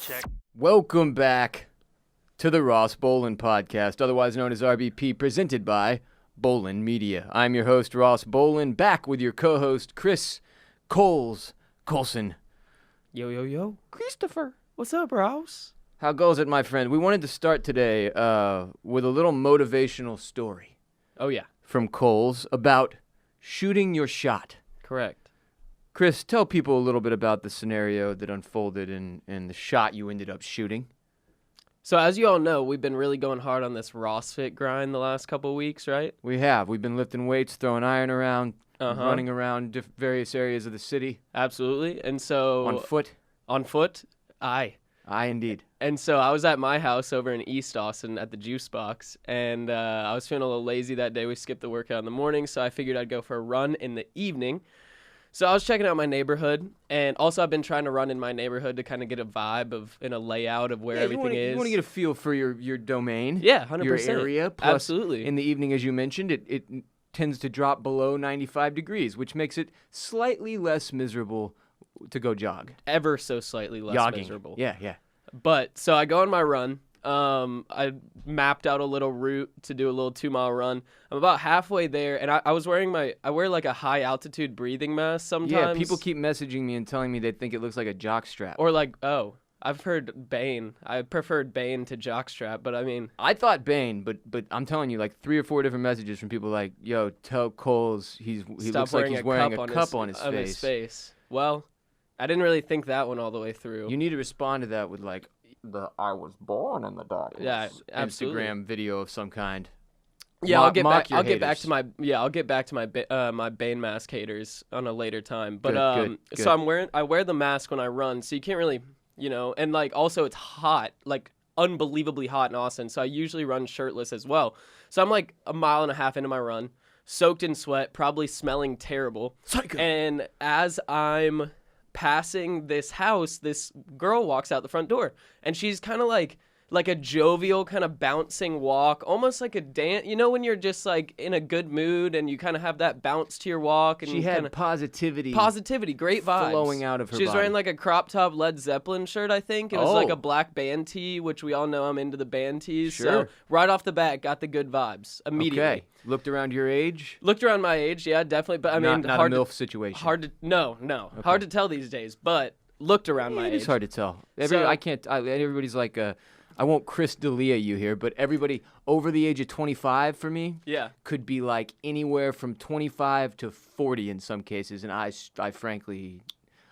check. Welcome back to the Ross Bolen Podcast, otherwise known as RBP, presented by Bolen Media. I'm your host, Ross Bolen, back with your co-host, Chris Coulson. Yo. Christopher. What's up, Ross? How goes it, my friend? We wanted to start today with a little motivational story. Oh, yeah. From Coles about shooting your shot. Correct. Chris, tell people a little bit about the scenario that unfolded and the shot you ended up shooting. So as you all know, we've been really going hard on this RossFit grind the last couple of weeks, right? We have. We've been lifting weights, throwing iron around, running around various areas of the city. Absolutely. And so... On foot? Aye. Aye, indeed. And so I was at my house over in East Austin at the Juice Box, and I was feeling a little lazy that day. We skipped the workout in the morning, so I figured I'd go for a run in the evening. So I was checking out my neighborhood, and also I've been trying to run in my neighborhood to kind of get a vibe and a layout of where everything is. You want to get a feel for your domain. Yeah, 100%. Your area. Plus, absolutely. In the evening, as you mentioned, it tends to drop below 95 degrees, which makes it slightly less miserable to go jog. Ever so slightly less miserable. Yeah. But, so I go on my run. I mapped out a little route to do a little 2-mile run. I'm about halfway there, and I was wearing I wear like a high altitude breathing mask sometimes. Yeah, people keep messaging me and telling me they think it looks like a jock strap. Or like, I've heard Bane. I preferred Bane to jockstrap, but I mean... I thought Bane, but I'm telling you, like 3 or 4 different messages from people like, yo, tell Coles he looks like he's wearing a cup on his face. Well, I didn't really think that one all the way through. You need to respond to that with like, I was born in the darkness. Yeah, absolutely. Instagram video of some kind. Yeah, I'll get back to my my Bane mask haters on a later time. But good. So I wear the mask when I run, so you can't really, and like also it's hot, like unbelievably hot in Austin. So I usually run shirtless as well. So I'm like a mile and a half into my run, soaked in sweat, probably smelling terrible. Psycho. And as I'm passing this house, this girl walks out the front door, and she's kind of like a jovial kind of bouncing walk, almost like a dance. You know when you're just like in a good mood and you kind of have that bounce to your walk, and she had positivity, great vibes flowing out of her. She's body. Wearing like a crop top Led Zeppelin shirt, I think. It was like a black band tee, which we all know I'm into the band tees. Sure. So right off the bat, got the good vibes immediately. Okay. Looked around your age. Looked around my age, yeah, definitely. But I mean, not hard a MILF situation. No. Okay. Hard to tell these days, but looked around my age. It's hard to tell. Everybody's like, I won't Chris D'Elia you here, but everybody over the age of 25 for me could be like anywhere from 25 to 40 in some cases. And I frankly,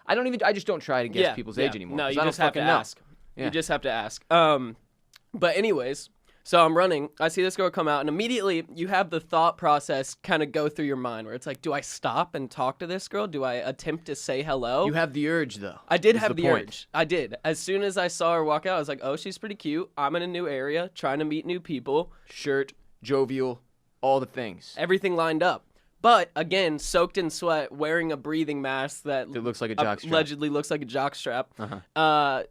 I just don't try to guess people's age anymore. No, you just have to ask. Yeah. You just have to ask. But anyways, so I'm running. I see this girl come out, and immediately you have the thought process kind of go through your mind where it's like, do I stop and talk to this girl? Do I attempt to say hello? You have the urge, though. I did have the urge. I did. As soon as I saw her walk out, I was like, oh, she's pretty cute. I'm in a new area, trying to meet new people. Shirt, jovial, all the things. Everything lined up. But, again, soaked in sweat, wearing a breathing mask that looks like a jockstrap. Allegedly looks like a jockstrap.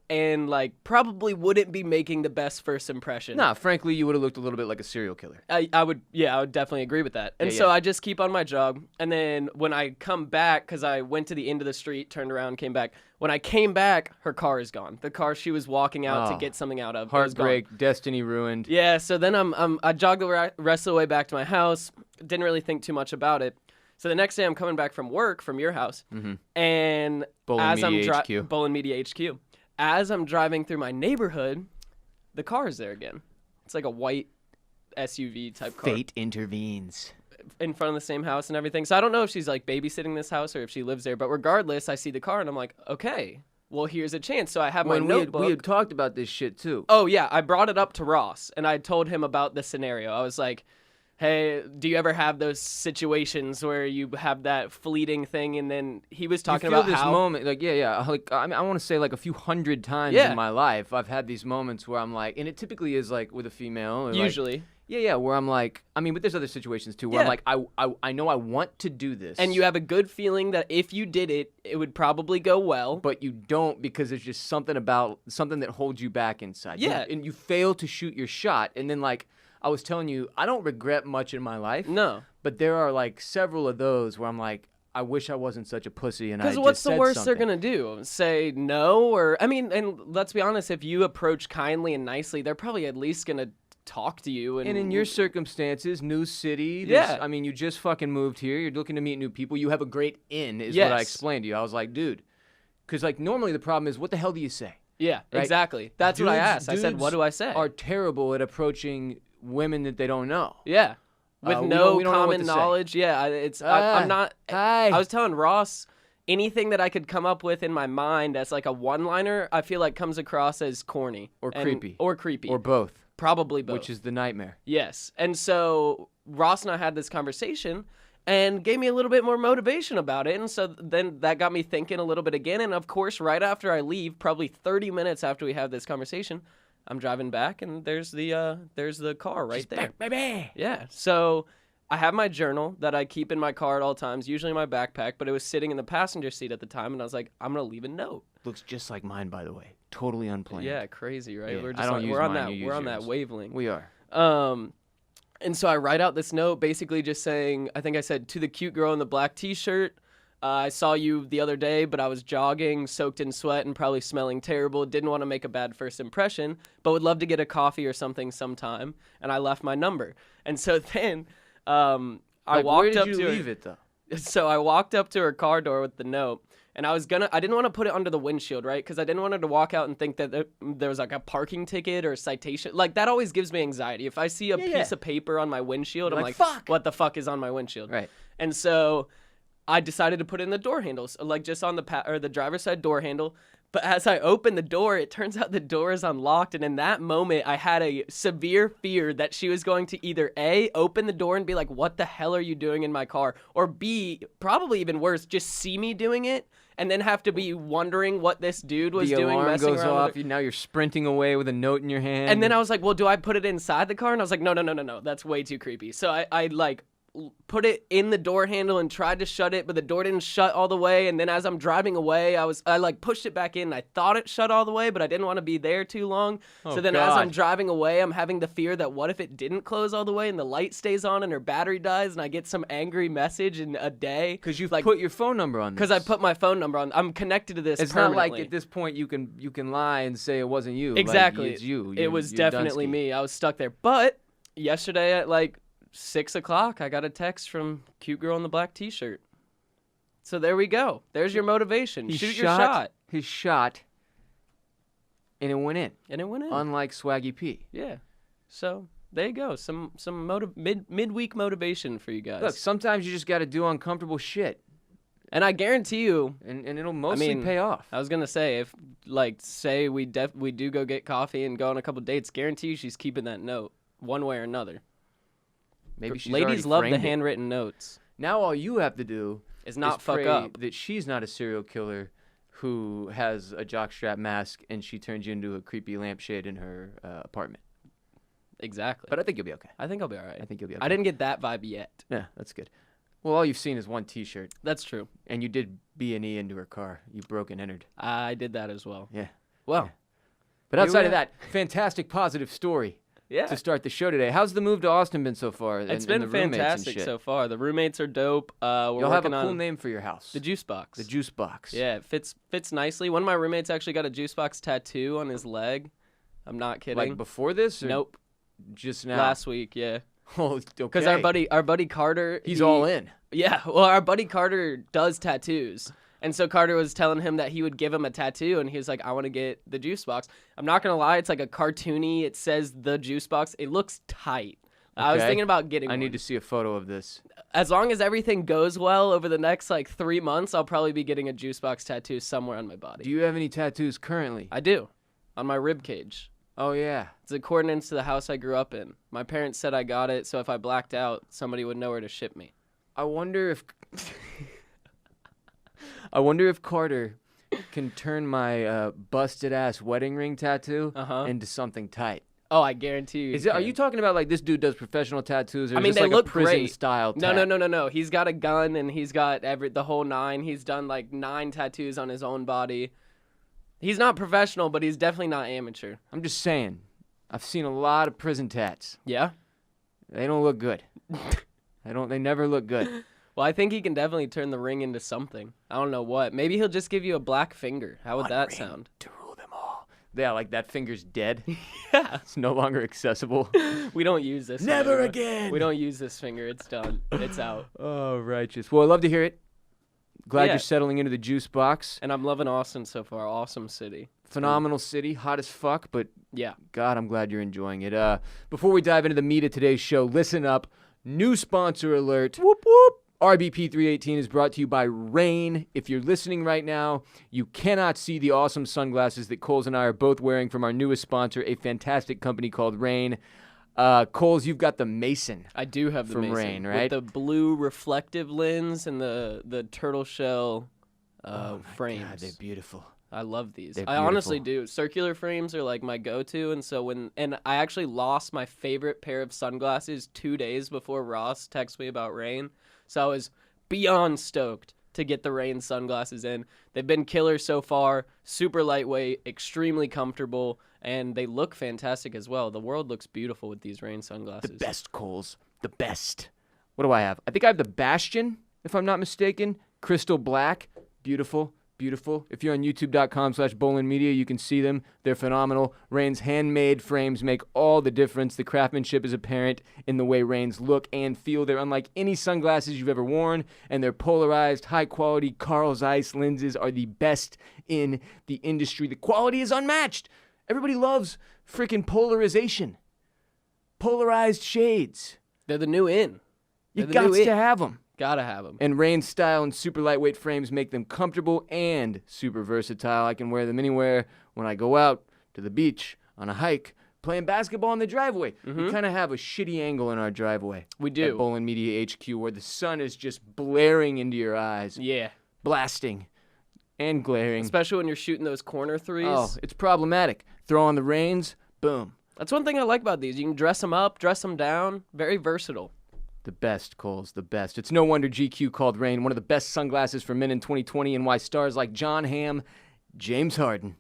And, like, probably wouldn't be making the best first impression. Nah, frankly, you would have looked a little bit like a serial killer. I would definitely agree with that. And so I just keep on my jog. And then when I come back, because I went to the end of the street, turned around, came back. When I came back, her car is gone. The car she was walking out to get something out of. Heartbreak, destiny ruined. Yeah, so then I jogged the rest of the way back to my house. Didn't really think too much about it. So the next day I'm coming back from work from your house, and Bolen Media HQ. As I'm driving through my neighborhood, the car is there again. It's like a white SUV type car. Fate intervenes. In front of the same house and everything. So I don't know if she's like babysitting this house or if she lives there, but regardless, I see the car and I'm like, okay, well, here's a chance. So I have my notebook. We had talked about this shit too. Oh, yeah. I brought it up to Ross and I told him about the scenario. I was like, hey, do you ever have those situations where you have that fleeting thing? And then he was talking about this how moment, like, like, I mean, I want to say like a few hundred times in my life, I've had these moments where I'm like, and it typically is like with a female. Or usually. Like, where I'm like, I mean, but there's other situations too where I'm like, I know I want to do this. And you have a good feeling that if you did it, it would probably go well. But you don't because there's just something that holds you back inside. Yeah. And you fail to shoot your shot. And then like, I was telling you, I don't regret much in my life. No. But there are like several of those where I'm like, I wish I wasn't such a pussy and I just said what's the worst something. they're going to do? Say no? Or, I mean, and let's be honest, if you approach kindly and nicely, they're probably at least going to talk to you. And in your circumstances, new city. I mean, you just fucking moved here. You're looking to meet new people. You have a great inn is what I explained to you. I was like, dude, because like normally the problem is, what the hell do you say? Yeah, right? Exactly. That's what I asked. I said, what do I say? Are terrible at approaching women that they don't know. Yeah. With no common knowledge. Yeah, I'm not. I was telling Ross, anything that I could come up with in my mind as like a one-liner, I feel like comes across as corny. Or creepy. Or both. Probably both. Which is the nightmare. Yes. And so Ross and I had this conversation and gave me a little bit more motivation about it. And so then that got me thinking a little bit again. And of course, right after I leave, probably 30 minutes after we have this conversation, I'm driving back, and there's the car right there. Back, baby. Yeah. So I have my journal that I keep in my car at all times, usually in my backpack, but it was sitting in the passenger seat at the time, and I was like, I'm going to leave a note. Looks just like mine, by the way. Totally unplanned. Yeah, crazy, right? Yeah, We're on that wavelength. We are. And so I write out this note basically just saying, I think I said, to the cute girl in the black t-shirt, I saw you the other day, but I was jogging, soaked in sweat, and probably smelling terrible. Didn't want to make a bad first impression, but would love to get a coffee or something sometime. And I left my number. And so then I walked up to her. Where did you leave it, though? So I walked up to her car door with the note. And I didn't want to put it under the windshield, right? Because I didn't want her to walk out and think that there was like a parking ticket or a citation. Like, that always gives me anxiety. If I see a piece of paper on my windshield, I'm like, fuck, what the fuck is on my windshield? Right. And so I decided to put it in the door handles, like just on the driver's side door handle. But as I opened the door, it turns out the door is unlocked. And in that moment, I had a severe fear that she was going to either A, open the door and be like, what the hell are you doing in my car? Or B, probably even worse, just see me doing it and then have to be wondering what this dude was doing. The alarm messing goes around off. Now you're sprinting away with a note in your hand. And then I was like, well, do I put it inside the car? And I was like, no. That's way too creepy. So I like put it in the door handle and tried to shut it, but the door didn't shut all the way. And then as I'm driving away, I like pushed it back in. And I thought it shut all the way, but I didn't want to be there too long. So then as I'm driving away, I'm having the fear that what if it didn't close all the way and the light stays on and her battery dies and I get some angry message in a day. Because you've put your phone number on this. Because I put my phone number on. I'm connected to this It's permanently. not like at this point you can lie and say it wasn't you. Exactly. Like, it's you. It was definitely me. I was stuck there. But yesterday at like 6 o'clock, I got a text from cute girl in the black t-shirt. So there we go. There's your motivation. Shoot your shot. His shot, and it went in. Unlike Swaggy P. Yeah. So there you go. Some midweek motivation for you guys. Look, sometimes you just got to do uncomfortable shit. And I guarantee you, and it'll mostly pay off. I was gonna say, if like say we do go get coffee and go on a couple dates, guarantee you she's keeping that note one way or another. Maybe she's ladies love the handwritten notes. Now all you have to do is not fuck up that she's not a serial killer who has a jockstrap mask and she turns you into a creepy lampshade in her apartment. Exactly. But I think you'll be okay. I think I'll be all right. I think you'll be okay. I didn't get that vibe yet. Yeah, that's good. Well, all you've seen is one T-shirt. That's true. And you did B&E into her car. You broke and entered. I did that as well. Yeah. Well. Yeah. But outside of that, fantastic positive story. Yeah. To start the show today. How's the move to Austin been so far? It's been fantastic so far. The roommates are dope. You'll have a cool name for your house. The Juice Box. The Juice Box. Yeah, it fits nicely. One of my roommates actually got a Juice Box tattoo on his leg. I'm not kidding. Like before this? Or nope. Just now? Last week, yeah. Oh, okay. Because our buddy Carter. He's all in. Yeah, well, our buddy Carter does tattoos. And so Carter was telling him that he would give him a tattoo, and he was like, I want to get the Juice Box. I'm not going to lie, it's like a cartoony. It says the Juice Box. It looks tight. Okay. I was thinking about getting one. I need to see a photo of this. As long as everything goes well over the next, 3 months, I'll probably be getting a Juice Box tattoo somewhere on my body. Do you have any tattoos currently? I do. On my rib cage. Oh, yeah. It's the coordinates to the house I grew up in. My parents said I got it, so if I blacked out, somebody would know where to ship me. I wonder if Carter can turn my busted-ass wedding ring tattoo into something tight. Oh, I guarantee you. Are you talking about like this dude does professional tattoos, or is this they like look a prison-style tat? No. He's got a gun and he's got the whole nine. He's done 9 tattoos on his own body. He's not professional, but he's definitely not amateur. I'm just saying. I've seen a lot of prison tats. Yeah? They don't look good. They never look good. Well, I think he can definitely turn the ring into something. I don't know what. Maybe he'll just give you a black finger. How would that sound? To rule them all. Yeah, like that finger's dead. Yeah. It's no longer accessible. We don't use this. Never again. We don't use this finger. It's done. It's out. Oh, righteous. Well, I love to hear it. Glad you're settling into the juice box. And I'm loving Austin so far. Awesome city. Phenomenal city. Hot as fuck, but yeah. God, I'm glad you're enjoying it. Before we dive into the meat of today's show, listen up. New sponsor alert. Whoop, whoop. RBP 318 is brought to you by Rain. If you're listening right now, you cannot see the awesome sunglasses that Coles and I are both wearing from our newest sponsor, a fantastic company called Rain. Coles, you've got the Mason. I do have the from Mason. Rain, right? With the blue reflective lens and the turtle shell frames. God, they're beautiful. I love these. They're I honestly do. Circular frames are like my go-to, and so and I actually lost my favorite pair of sunglasses 2 days before Ross texted me about Rain. So I was beyond stoked to get the Rain sunglasses in. They've been killer so far, super lightweight, extremely comfortable, and they look fantastic as well. The world looks beautiful with these Rain sunglasses. The best, Coles. The best. What do I have? I think I have the Bastion, if I'm not mistaken. Crystal black. Beautiful. Beautiful. If you're on youtube.com/Bolen Media, you can see them. They're phenomenal. Rain's handmade frames make all the difference. The craftsmanship is apparent in the way Rain's look and feel. They're unlike any sunglasses you've ever worn, and their polarized, high-quality Carl Zeiss lenses are the best in the industry. The quality is unmatched. Everybody loves freaking polarization. Polarized shades. They're the new in. You got to have them. Gotta have them. And Rain's style and super lightweight frames make them comfortable and super versatile. I can wear them anywhere when I go out to the beach, on a hike, playing basketball in the driveway. We kind of have a shitty angle in our driveway. We do. At Bolen Media HQ, where the sun is just blaring into your eyes. Yeah. Blasting and glaring. Especially when you're shooting those corner threes. Oh, it's problematic. Throw on the Rains, boom. That's one thing I like about these. You can dress them up, dress them down. Very versatile. The best, Coles, the best. It's no wonder GQ called Rain one of the best sunglasses for men in 2020 and why stars like John Hamm, James Harden,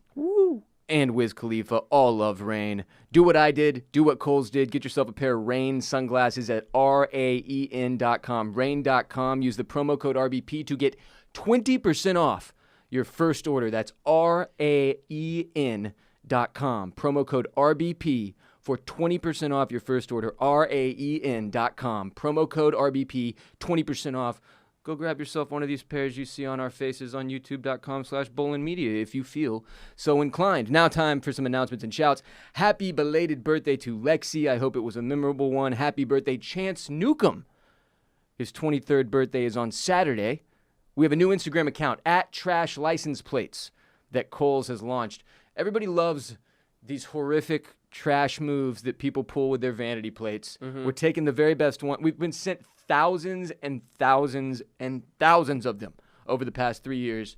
and Wiz Khalifa all love Rain. Do what I did. Do what Coles did. Get yourself a pair of Rain sunglasses at RAEN.com. Rain.com. Use the promo code RBP to get 20% off your first order. That's RAEN.com. Promo code RBP. For 20% off your first order, RAEN.com. Promo code RBP, 20% off. Go grab yourself one of these pairs you see on our faces on youtube.com/Bolen Media if you feel so inclined. Now time for some announcements and shouts. Happy belated birthday to Lexi. I hope it was a memorable one. Happy birthday, Chance Newcomb. His 23rd birthday is on Saturday. We have a new Instagram account, @TrashLicensePlates, that Coles has launched. Everybody loves these horrific trash moves that people pull with their vanity plates. We're taking the very best one. We've been sent thousands and thousands and thousands of them over the past 3 years.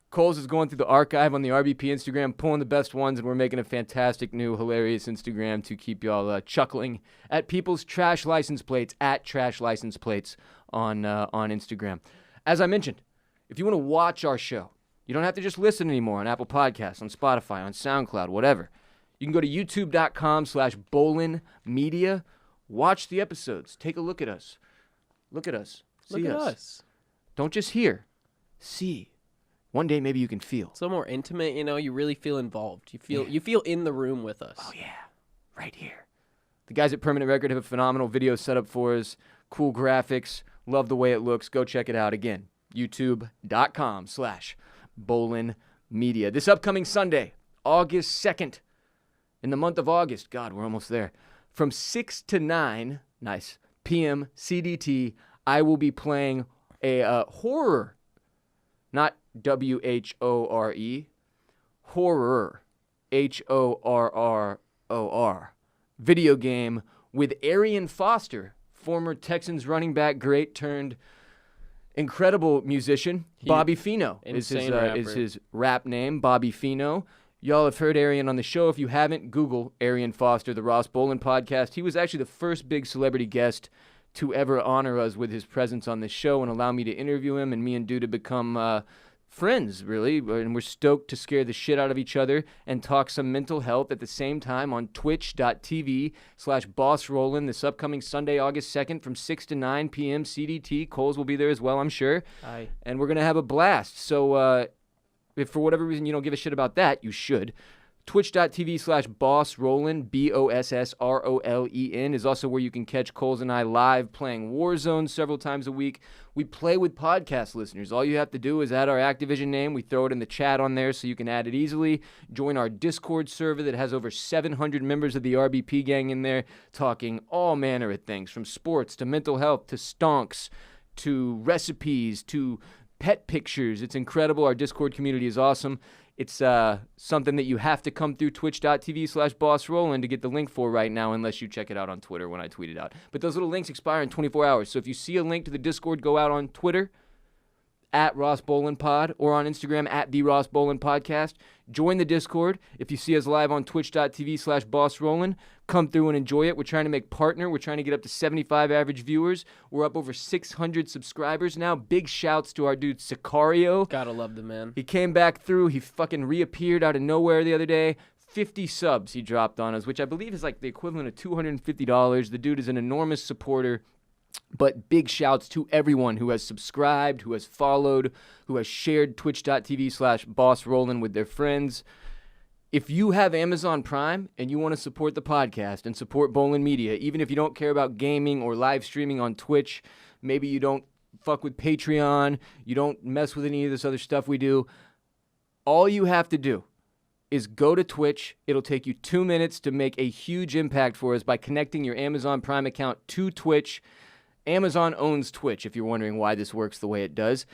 Coles is going through the archive on the RBP Instagram, pulling the best ones, and we're making a fantastic new, hilarious Instagram to keep y'all chuckling at people's trash license plates, @TrashLicensePlates on Instagram. As I mentioned, if you want to watch our show, you don't have to just listen anymore on Apple Podcasts, on Spotify, on SoundCloud, whatever. You can go to youtube.com/Bolen Media. Watch the episodes. Take a look at us. Look at us. See us. Don't just hear. See. One day maybe you can feel. It's a little more intimate, you know. You really feel involved. You feel in the room with us. Oh, yeah. Right here. The guys at Permanent Record have a phenomenal video set up for us. Cool graphics. Love the way it looks. Go check it out. Again, youtube.com/Bolen Media. This upcoming Sunday, August 2nd, in the month of August, God, we're almost there, from 6 to 9, p.m. CDT, I will be playing a horror, not WHORE, horror, HORROR, video game with Arian Foster, former Texans running back, great turned incredible musician. Bobby Fino is his rap name, Bobby Fino. Y'all have heard Arian on the show. If you haven't, Google Arian Foster, the Ross Bolen Podcast. He was actually the first big celebrity guest to ever honor us with his presence on the show and allow me to interview him and me and Dude to become friends, really, and we're stoked to scare the shit out of each other and talk some mental health at the same time on twitch.tv/bossrollin this upcoming Sunday, August 2nd from 6 to 9 p.m. CDT. Coles will be there as well, I'm sure. Aye. And we're going to have a blast. So if for whatever reason you don't give a shit about that, you should. Twitch.tv/bossrollin, BOSSROLEN, is also where you can catch Coles and I live playing Warzone several times a week. We play with podcast listeners. All you have to do is add our Activision name. We throw it in the chat on there so you can add it easily. Join our Discord server that has over 700 members of the RBP gang in there talking all manner of things, from sports to mental health to stonks to recipes to pet pictures. It's incredible. Our Discord community is awesome. It's something that you have to come through twitch.tv/bossrollin to get the link for right now, unless you check it out on Twitter when I tweet it out. But those little links expire in 24 hours. So if you see a link to the Discord go out on Twitter, at Ross Bolen Pod, or on Instagram, at the Ross Bolen Podcast, join the Discord. If you see us live on twitch.tv/bossrollin, come through and enjoy it. We're trying to make partner. We're trying to get up to 75 average viewers. We're up over 600 subscribers now. Big shouts to our dude Sicario. Gotta love the man. He came back through. He fucking reappeared out of nowhere the other day. 50 subs he dropped on us, which I believe is like the equivalent of $250. The dude is an enormous supporter. But big shouts to everyone who has subscribed, who has followed, who has shared twitch.tv/bossrollin with their friends. If you have Amazon Prime and you want to support the podcast and support Bolen Media, even if you don't care about gaming or live streaming on Twitch, maybe you don't fuck with Patreon, you don't mess with any of this other stuff we do, all you have to do is go to Twitch. It'll take you 2 minutes to make a huge impact for us by connecting your Amazon Prime account to Twitch. Amazon owns Twitch, if you're wondering why this works the way it does.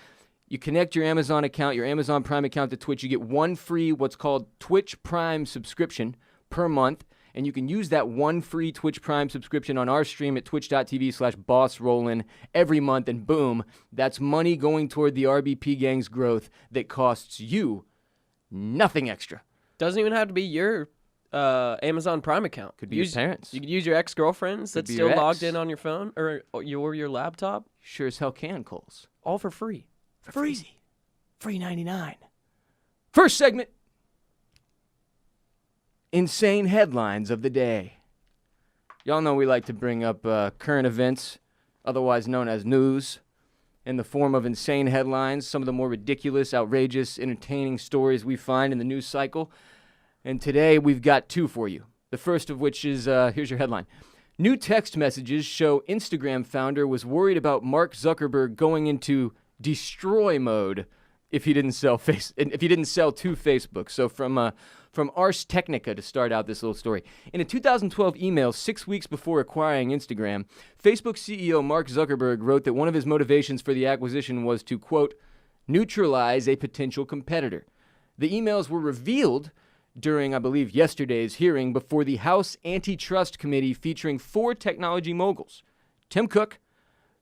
You connect your Amazon account, your Amazon Prime account to Twitch. You get one free what's called Twitch Prime subscription per month, and you can use that one free Twitch Prime subscription on our stream at twitch.tv/bossrollin every month, and boom, that's money going toward the RBP gang's growth that costs you nothing extra. Doesn't even have to be your Amazon Prime account. Could be your parents. You could use your ex-girlfriends that's still logged in on your phone or your laptop. Sure as hell can, Coles. All for free. Free 99. First segment. Insane headlines of the day. Y'all know we like to bring up current events, otherwise known as news, in the form of insane headlines, some of the more ridiculous, outrageous, entertaining stories we find in the news cycle. And today we've got two for you. The first of which is, here's your headline. New text messages show Instagram founder was worried about Mark Zuckerberg going into destroy mode if he didn't sell to Facebook. So from Ars Technica to start out this little story. In a 2012 email 6 weeks before acquiring Instagram, Facebook CEO Mark Zuckerberg wrote that one of his motivations for the acquisition was to, quote, neutralize a potential competitor. The emails were revealed during, I believe, yesterday's hearing before the House Antitrust Committee featuring 4 technology moguls: Tim Cook,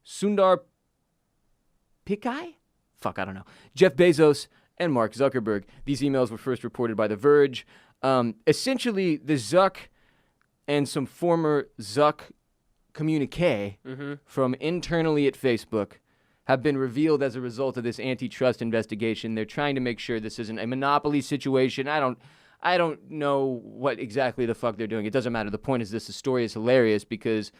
Sundar Pichai? Fuck, I don't know. Jeff Bezos and Mark Zuckerberg. These emails were first reported by The Verge. Essentially, the Zuck and some former Zuck communique from internally at Facebook have been revealed as a result of this antitrust investigation. They're trying to make sure this isn't a monopoly situation. I don't know what exactly the fuck they're doing. It doesn't matter. The point is this. The story is hilarious because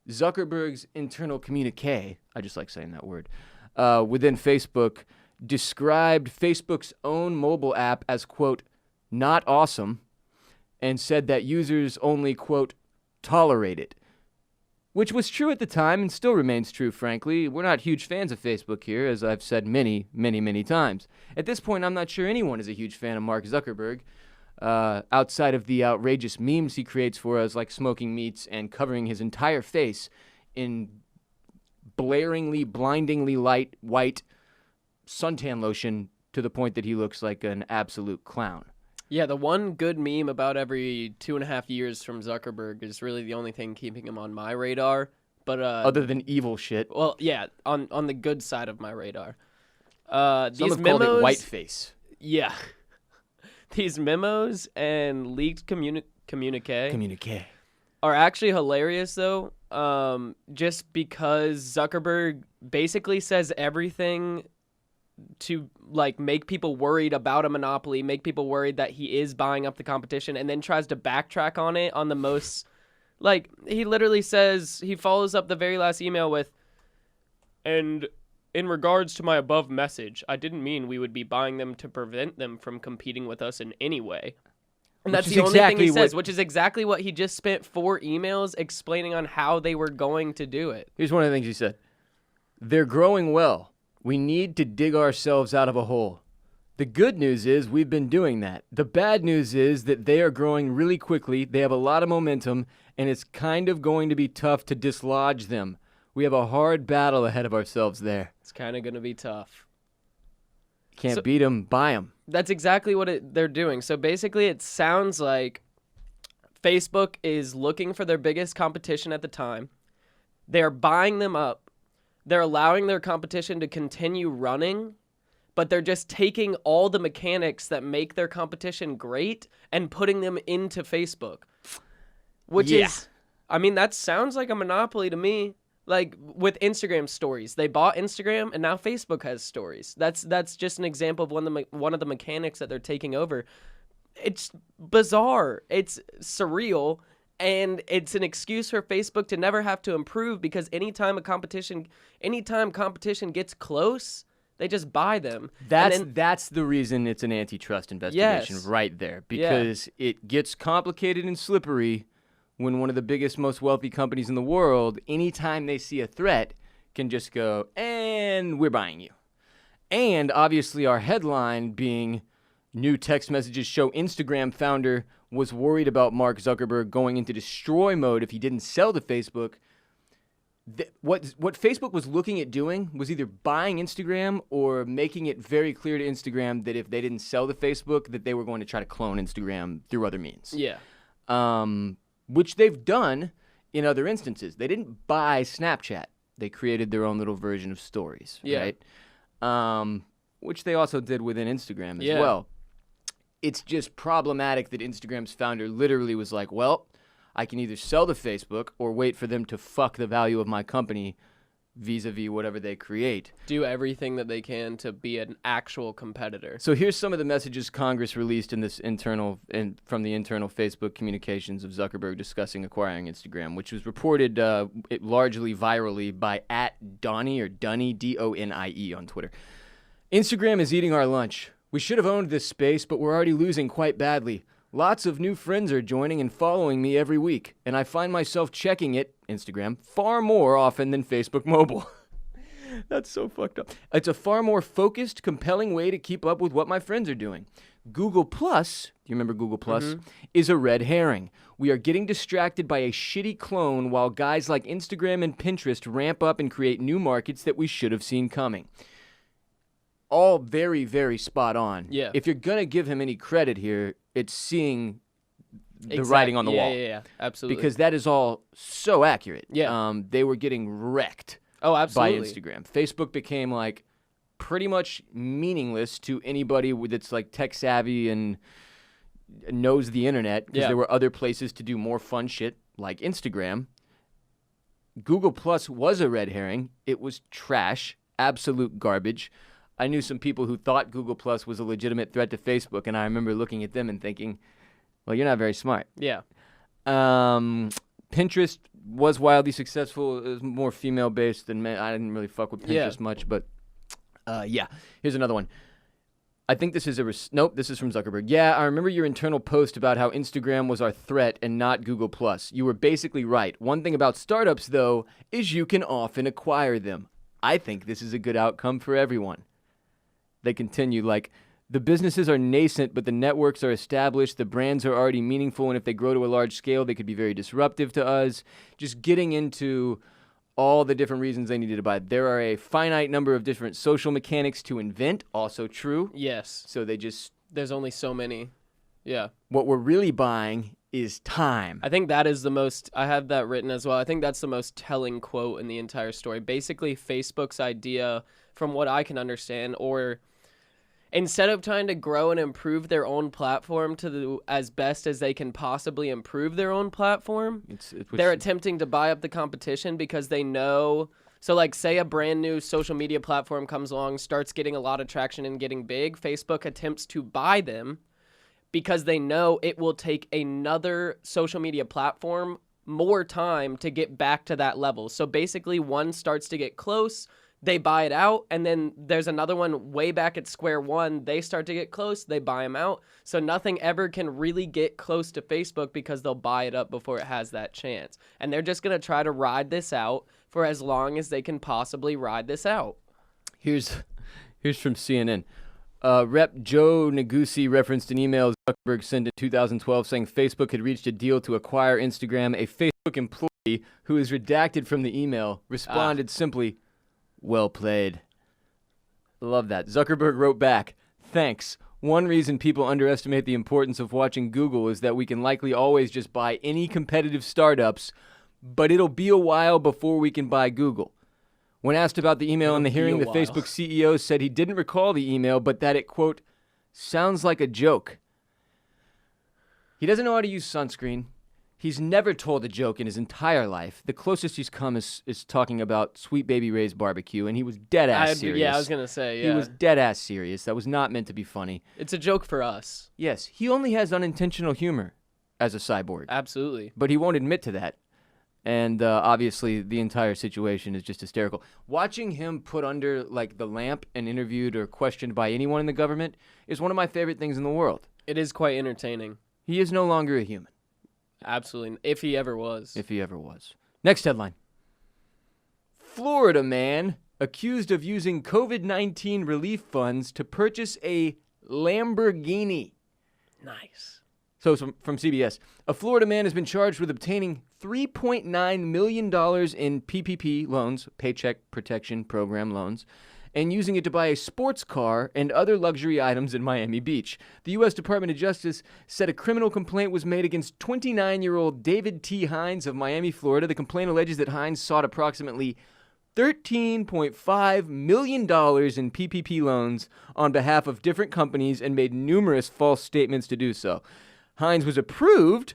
Zuckerberg's internal communique, I just like saying that word, within Facebook described Facebook's own mobile app as, quote, not awesome, and said that users only, quote, tolerate it. Which was true at the time and still remains true, frankly. We're not huge fans of Facebook here, as I've said many, many, many times. At this point, I'm not sure anyone is a huge fan of Mark Zuckerberg, outside of the outrageous memes he creates for us, like smoking meats and covering his entire face in blaringly, blindingly light, white suntan lotion to the point that he looks like an absolute clown. Yeah, the one good meme about every 2.5 years from Zuckerberg is really the only thing keeping him on my radar. But other than evil shit. Well, yeah, on the good side of my radar. Some these have memos, called it whiteface. Yeah. These memos and leaked communique are actually hilarious, though, just because Zuckerberg basically says everything to like make people worried about a monopoly, make people worried that he is buying up the competition, and then tries to backtrack on it on the most, like, he literally says, he follows up the very last email with, and in regards to my above message, I didn't mean we would be buying them to prevent them from competing with us in any way. And that's the only thing he says, which is exactly what he just spent 4 emails explaining on how they were going to do it. Here's one of the things he said. They're growing well. We need to dig ourselves out of a hole. The good news is we've been doing that. The bad news is that they are growing really quickly. They have a lot of momentum, and it's kind of going to be tough to dislodge them. We have a hard battle ahead of ourselves there. It's kind of going to be tough. Can't beat them, buy them. That's exactly what they're doing. So basically it sounds like Facebook is looking for their biggest competition at the time. They're buying them up. They're allowing their competition to continue running, but they're just taking all the mechanics that make their competition great and putting them into Facebook. Which is, I mean, that sounds like a monopoly to me. Like with Instagram stories, they bought Instagram and now Facebook has stories. That's just an example of one of the mechanics that they're taking over. It's bizarre. It's surreal. And it's an excuse for Facebook to never have to improve because anytime competition gets close, they just buy them. That's the reason it's an antitrust investigation right there. Because it gets complicated and slippery when one of the biggest, most wealthy companies in the world, anytime they see a threat, can just go, and we're buying you. And obviously our headline being new text messages show Instagram founder was worried about Mark Zuckerberg going into destroy mode if he didn't sell to Facebook. What Facebook was looking at doing was either buying Instagram or making it very clear to Instagram that if they didn't sell to Facebook, that they were going to try to clone Instagram through other means. Yeah. Which they've done in other instances. They didn't buy Snapchat. They created their own little version of stories, right? Which they also did within Instagram as well. It's just problematic that Instagram's founder literally was like, well, I can either sell to Facebook or wait for them to fuck the value of my company vis-a-vis whatever they create. Do everything that they can to be an actual competitor. So here's some of the messages Congress released in this from the internal Facebook communications of Zuckerberg discussing acquiring Instagram, which was reported largely virally by @Donnie or Dunny, D-O-N-I-E on Twitter. Instagram is eating our lunch. We should have owned this space, but we're already losing quite badly. Lots of new friends are joining and following me every week, and I find myself checking it, Instagram, far more often than Facebook Mobile. That's so fucked up. It's a far more focused, compelling way to keep up with what my friends are doing. Google Plus, do you remember Google Plus, is a red herring. We are getting distracted by a shitty clone while guys like Instagram and Pinterest ramp up and create new markets that we should have seen coming. All very, very spot on. Yeah. If you're going to give him any credit here, it's seeing the writing on the wall. Yeah, absolutely. Because that is all so accurate. Yeah. They were getting wrecked absolutely. by Instagram. Facebook became like pretty much meaningless to anybody that's like tech savvy and knows the internet because there were other places to do more fun shit like Instagram. Google Plus was a red herring. It was trash, absolute garbage. I knew some people who thought Google Plus was a legitimate threat to Facebook, and I remember looking at them and thinking, well, you're not very smart. Yeah. Pinterest was wildly successful. It was more female-based than men. I didn't really fuck with Pinterest much, but Here's another one. I think this is this is from Zuckerberg. Yeah, I remember your internal post about how Instagram was our threat and not Google+. You were basically right. One thing about startups, though, is you can often acquire them. I think this is a good outcome for everyone. They continue, the businesses are nascent, but the networks are established. The brands are already meaningful, and if they grow to a large scale, they could be very disruptive to us. Just getting into all the different reasons they needed to buy. There are a finite number of different social mechanics to invent, also true. Yes. So there's only so many. Yeah. What we're really buying is time. I think that is the most, I have that written as well. I think that's the most telling quote in the entire story. Basically, Facebook's idea, from what I can understand, or instead of trying to grow and improve their own platform as best as they can possibly improve their own platform, they're attempting to buy up the competition because they know. So, like, say a brand new social media platform comes along, starts getting a lot of traction and getting big, Facebook attempts to buy them because they know it will take another social media platform more time to get back to that level. So basically, one starts to get close, they buy it out, and then there's another one way back at square one. They start to get close, they buy them out. So nothing ever can really get close to Facebook because they'll buy it up before it has that chance. And they're just going to try to ride this out for as long as they can possibly ride this out. Here's from CNN. Rep. Joe Negussi referenced an email Zuckerberg sent in 2012 saying Facebook had reached a deal to acquire Instagram. A Facebook employee who is redacted from the email responded simply, "Well played." Love that. Zuckerberg wrote back, "Thanks. One reason people underestimate the importance of watching Google is that we can likely always just buy any competitive startups, but it'll be a while before we can buy Google." When asked about the email in the hearing, the Facebook CEO said he didn't recall the email, but that it, quote, "sounds like a joke." He doesn't know how to use sunscreen. He's never told a joke in his entire life. The closest he's come is talking about Sweet Baby Ray's barbecue, and he was dead-ass serious. Yeah, I was going to say, yeah. He was dead-ass serious. That was not meant to be funny. It's a joke for us. Yes, he only has unintentional humor as a cyborg. Absolutely. But he won't admit to that. And obviously, the entire situation is just hysterical. Watching him put under like the lamp and interviewed or questioned by anyone in the government is one of my favorite things in the world. It is quite entertaining. He is no longer a human. Absolutely. If he ever was. If he ever was. Next headline. Florida man accused of using COVID-19 relief funds to purchase a Lamborghini. Nice. So from CBS, a Florida man has been charged with obtaining $3.9 million in PPP loans, Paycheck Protection Program loans, and using it to buy a sports car and other luxury items in Miami Beach. The U.S. Department of Justice said a criminal complaint was made against 29-year-old David T. Hines of Miami, Florida. The complaint alleges that Hines sought approximately $13.5 million in PPP loans on behalf of different companies and made numerous false statements to do so. Hines was approved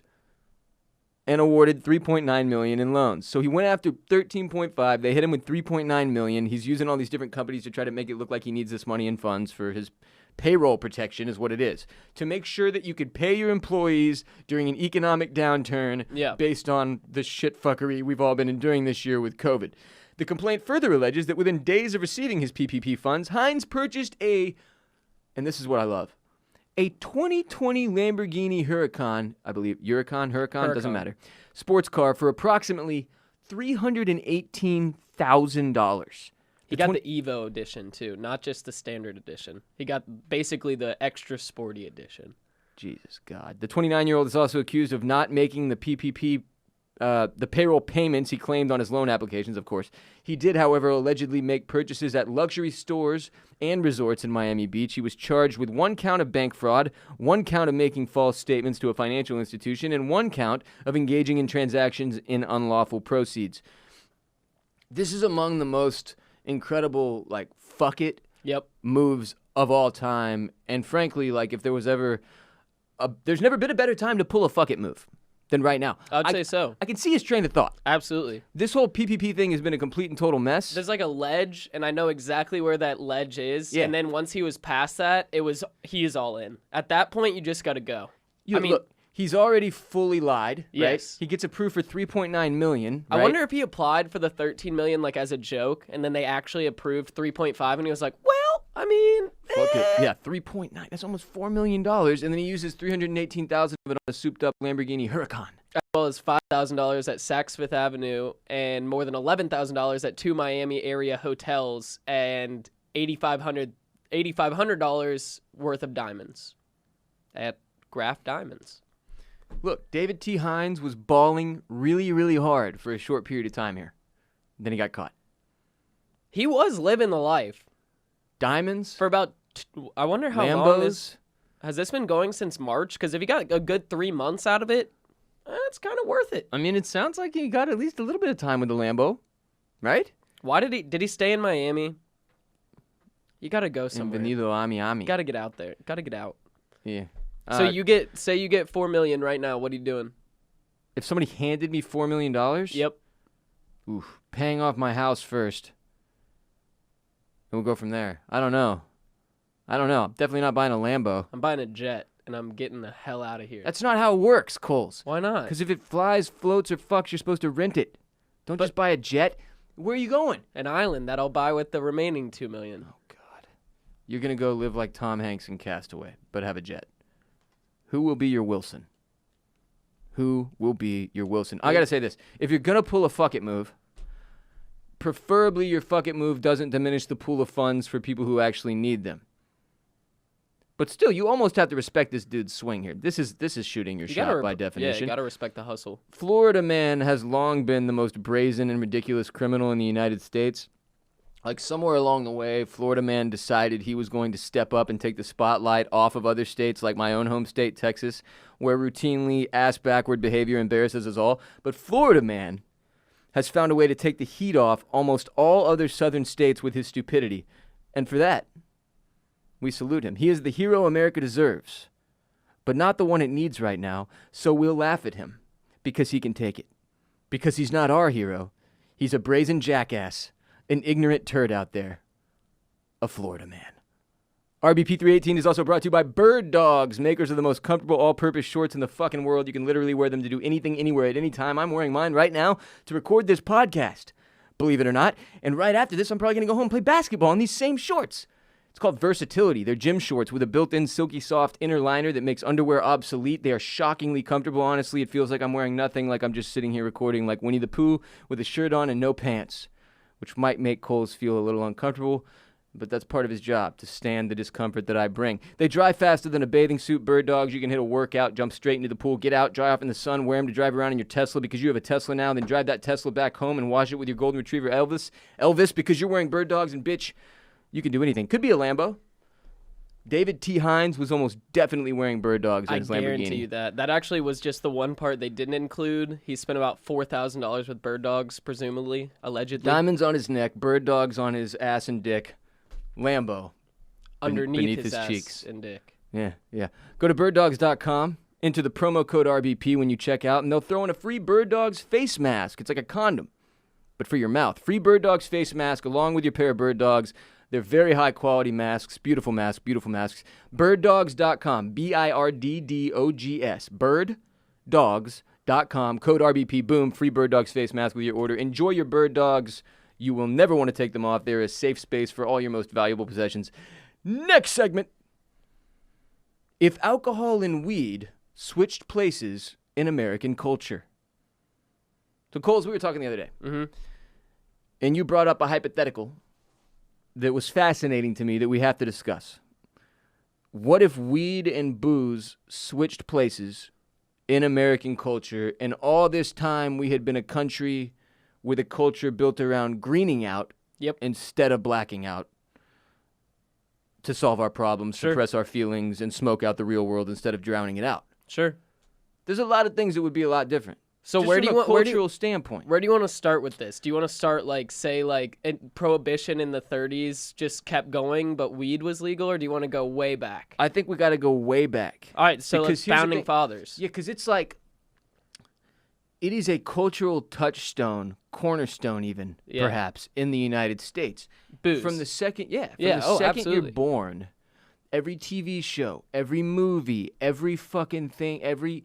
and awarded $3.9 million in loans. So he went after $13.5. They hit him with $3.9 million. He's using all these different companies to try to make it look like he needs this money in funds for his payroll protection is what it is. To make sure that you could pay your employees during an economic downturn based on the shitfuckery we've all been enduring this year with COVID. The complaint further alleges that within days of receiving his PPP funds, Hines purchased and this is what I love, a 2020 Lamborghini Huracan, I believe, Huracan, doesn't matter, sports car for approximately $318,000. He got the Evo edition, too, not just the standard edition. He got basically the extra sporty edition. Jesus God. The 29-year-old is also accused of not making the PPP the payroll payments he claimed on his loan applications, of course. He did, however, allegedly make purchases at luxury stores and resorts in Miami Beach. He was charged with 1 count of bank fraud, 1 count of making false statements to a financial institution, and 1 count of engaging in transactions in unlawful proceeds. This is among the most incredible, like, fuck it moves of all time. And frankly, like, if there was ever there's never been a better time to pull a fuck it move than right now. I'd say so. I can see his train of thought. Absolutely. This whole PPP thing has been a complete and total mess. There's like a ledge, and I know exactly where that ledge is. Yeah. And then once he was past that, he is all in. At that point, you just got to go. Look, he's already fully lied, right? He gets approved for $3.9 million, right? I wonder if he applied for the $13 million like as a joke, and then they actually approved $3.5, and he was like, well, I mean, fuck it. Yeah, 3.9. That's almost $4 million. And then he uses $318,000 of it on a souped-up Lamborghini Huracan. As well as $5,000 at Saks Fifth Avenue and more than $11,000 at 2 Miami area hotels and $8,500 worth of diamonds at Graff Diamonds. Look, David T. Hines was balling really, really hard for a short period of time here. Then he got caught. He was living the life. Diamonds? For about, I wonder how long this... Has this been going since March? Because if he got a good 3 months out of it, it's kind of worth it. I mean, it sounds like he got at least a little bit of time with the Lambo, right? Why did he stay in Miami? You got to go somewhere. Bienvenido a Miami. Got to get out there. Got to get out. Yeah. So you get $4 million right now. What are you doing? If somebody handed me $4 million? Yep. Oof. paying off my house first. And we'll go from there. I don't know. I'm definitely not buying a Lambo. I'm buying a jet, and I'm getting the hell out of here. That's not how it works, Coles. Why not? Because if it flies, floats, or fucks, you're supposed to rent it. Don't just buy a jet. Where are you going? An island that I'll buy with the remaining $2 million. Oh, God. You're going to go live like Tom Hanks in Castaway, but have a jet. Who will be your Wilson? Who will be your Wilson? I got to say this. If you're going to pull a fuck it move, preferably your fuck it move doesn't diminish the pool of funds for people who actually need them. But still, you almost have to respect this dude's swing here. This is shooting your shot by definition. Yeah, you got to respect the hustle. Florida man has long been the most brazen and ridiculous criminal in the United States. Like somewhere along the way, Florida man decided he was going to step up and take the spotlight off of other states like my own home state, Texas, where routinely ass-backward behavior embarrasses us all. But Florida man has found a way to take the heat off almost all other southern states with his stupidity. And for that, we salute him. He is the hero America deserves, but not the one it needs right now, so we'll laugh at him because he can take it. Because he's not our hero. He's a brazen jackass, an ignorant turd out there, a Florida man. RBP 318 is also brought to you by Bird Dogs, makers of the most comfortable all-purpose shorts in the fucking world. You can literally wear them to do anything, anywhere, at any time. I'm wearing mine right now to record this podcast, believe it or not. And right after this, I'm probably going to go home and play basketball in these same shorts. It's called Versatility. They're gym shorts with a built-in silky soft inner liner that makes underwear obsolete. They are shockingly comfortable, honestly. It feels like I'm wearing nothing, like I'm just sitting here recording like Winnie the Pooh with a shirt on and no pants, which might make Coles feel a little uncomfortable, but that's part of his job, to stand the discomfort that I bring. They dry faster than a bathing suit. Bird Dogs, you can hit a workout, jump straight into the pool, get out, dry off in the sun, wear them to drive around in your Tesla because you have a Tesla now, then drive that Tesla back home and wash it with your golden retriever Elvis, because you're wearing Bird Dogs, and bitch, you can do anything. Could be a Lambo. David T. Hines was almost definitely wearing Bird Dogs in his Lamborghini. I guarantee you that. That actually was just the one part they didn't include. He spent about $4,000 with Bird Dogs, presumably, allegedly. Diamonds on his neck, Bird Dogs on his ass and dick, Lambo underneath his ass cheeks and dick. Yeah. Go to birddogs.com, enter the promo code RBP when you check out, and they'll throw in a free Bird Dogs face mask. It's like a condom, but for your mouth. Free Bird Dogs face mask along with your pair of Bird Dogs. They're very high-quality masks, beautiful masks. Birddogs.com, BIRDDOGS, birddogs.com, code RBP, boom, free Bird Dogs face mask with your order. Enjoy your Bird Dogs. You will never want to take them off. They're a safe space for all your most valuable possessions. Next segment. If alcohol and weed switched places in American culture. So, Coles, we were talking the other day, and you brought up a hypothetical that was fascinating to me that we have to discuss. What if weed and booze switched places in American culture, and all this time we had been a country with a culture built around greening out instead of blacking out to solve our problems, suppress our feelings, and smoke out the real world instead of drowning it out? Sure. There's a lot of things that would be a lot different. So just where do you want cultural standpoint? Where do you want to start with this? Do you want to start prohibition in the 30s just kept going, but weed was legal, or do you want to go way back? I think we got to go way back. All right, so let's founding fathers. Yeah, because it's like it is a cultural touchstone, cornerstone even, perhaps, in the United States. Booze. From the second, you're born, every TV show, every movie, every fucking thing, every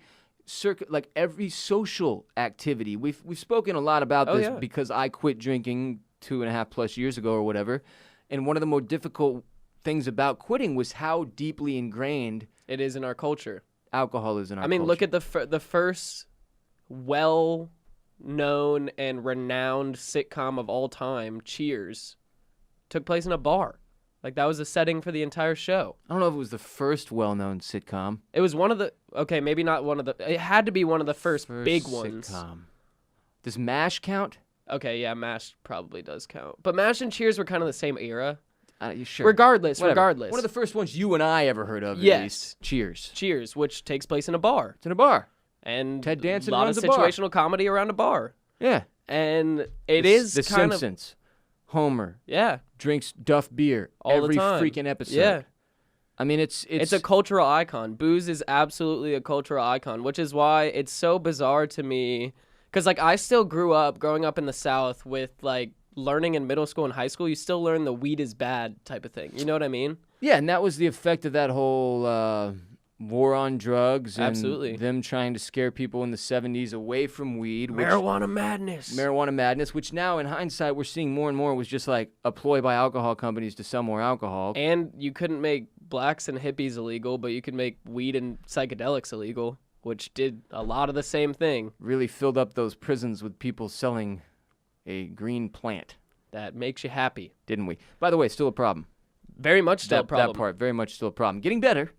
social activity. We've spoken a lot about this because I quit drinking 2.5+ years ago or whatever. And one of the more difficult things about quitting was how deeply ingrained it is in our culture. Alcohol is in our culture. Look at the first well-known and renowned sitcom of all time, Cheers, took place in a bar. Like, that was the setting for the entire show. I don't know if it was the first well-known sitcom. It was one of the... Okay, maybe not one of the... It had to be one of the first big ones. Sitcom. Does MASH count? Okay, yeah, MASH probably does count. But MASH and Cheers were kind of the same era. You sure? Regardless. One of the first ones you and I ever heard of, at least. Cheers. Cheers, which takes place in a bar. It's in a bar. And Ted Danson a lot of situational comedy around a bar. Yeah. And it is The kind Simpsons. Homer. Yeah. Drinks Duff beer all every the time. Freaking episode. Yeah. I mean, it's a cultural icon. Booze is absolutely a cultural icon, which is why it's so bizarre to me. Because, like, I still growing up in the South with, like, learning in middle school and high school, you still learn the weed is bad type of thing. You know what I mean? Yeah, and that was the effect of that whole war on drugs and Absolutely. them trying to scare people in the 70s away from weed. Marijuana madness, which now in hindsight we're seeing more and more was just like a ploy by alcohol companies to sell more alcohol. And you couldn't make blacks and hippies illegal, but you could make weed and psychedelics illegal, which did a lot of the same thing. Really filled up those prisons with people selling a green plant. That makes you happy. Didn't we? By the way, still a problem. Very much still a problem. That part, very much still a problem. Getting better.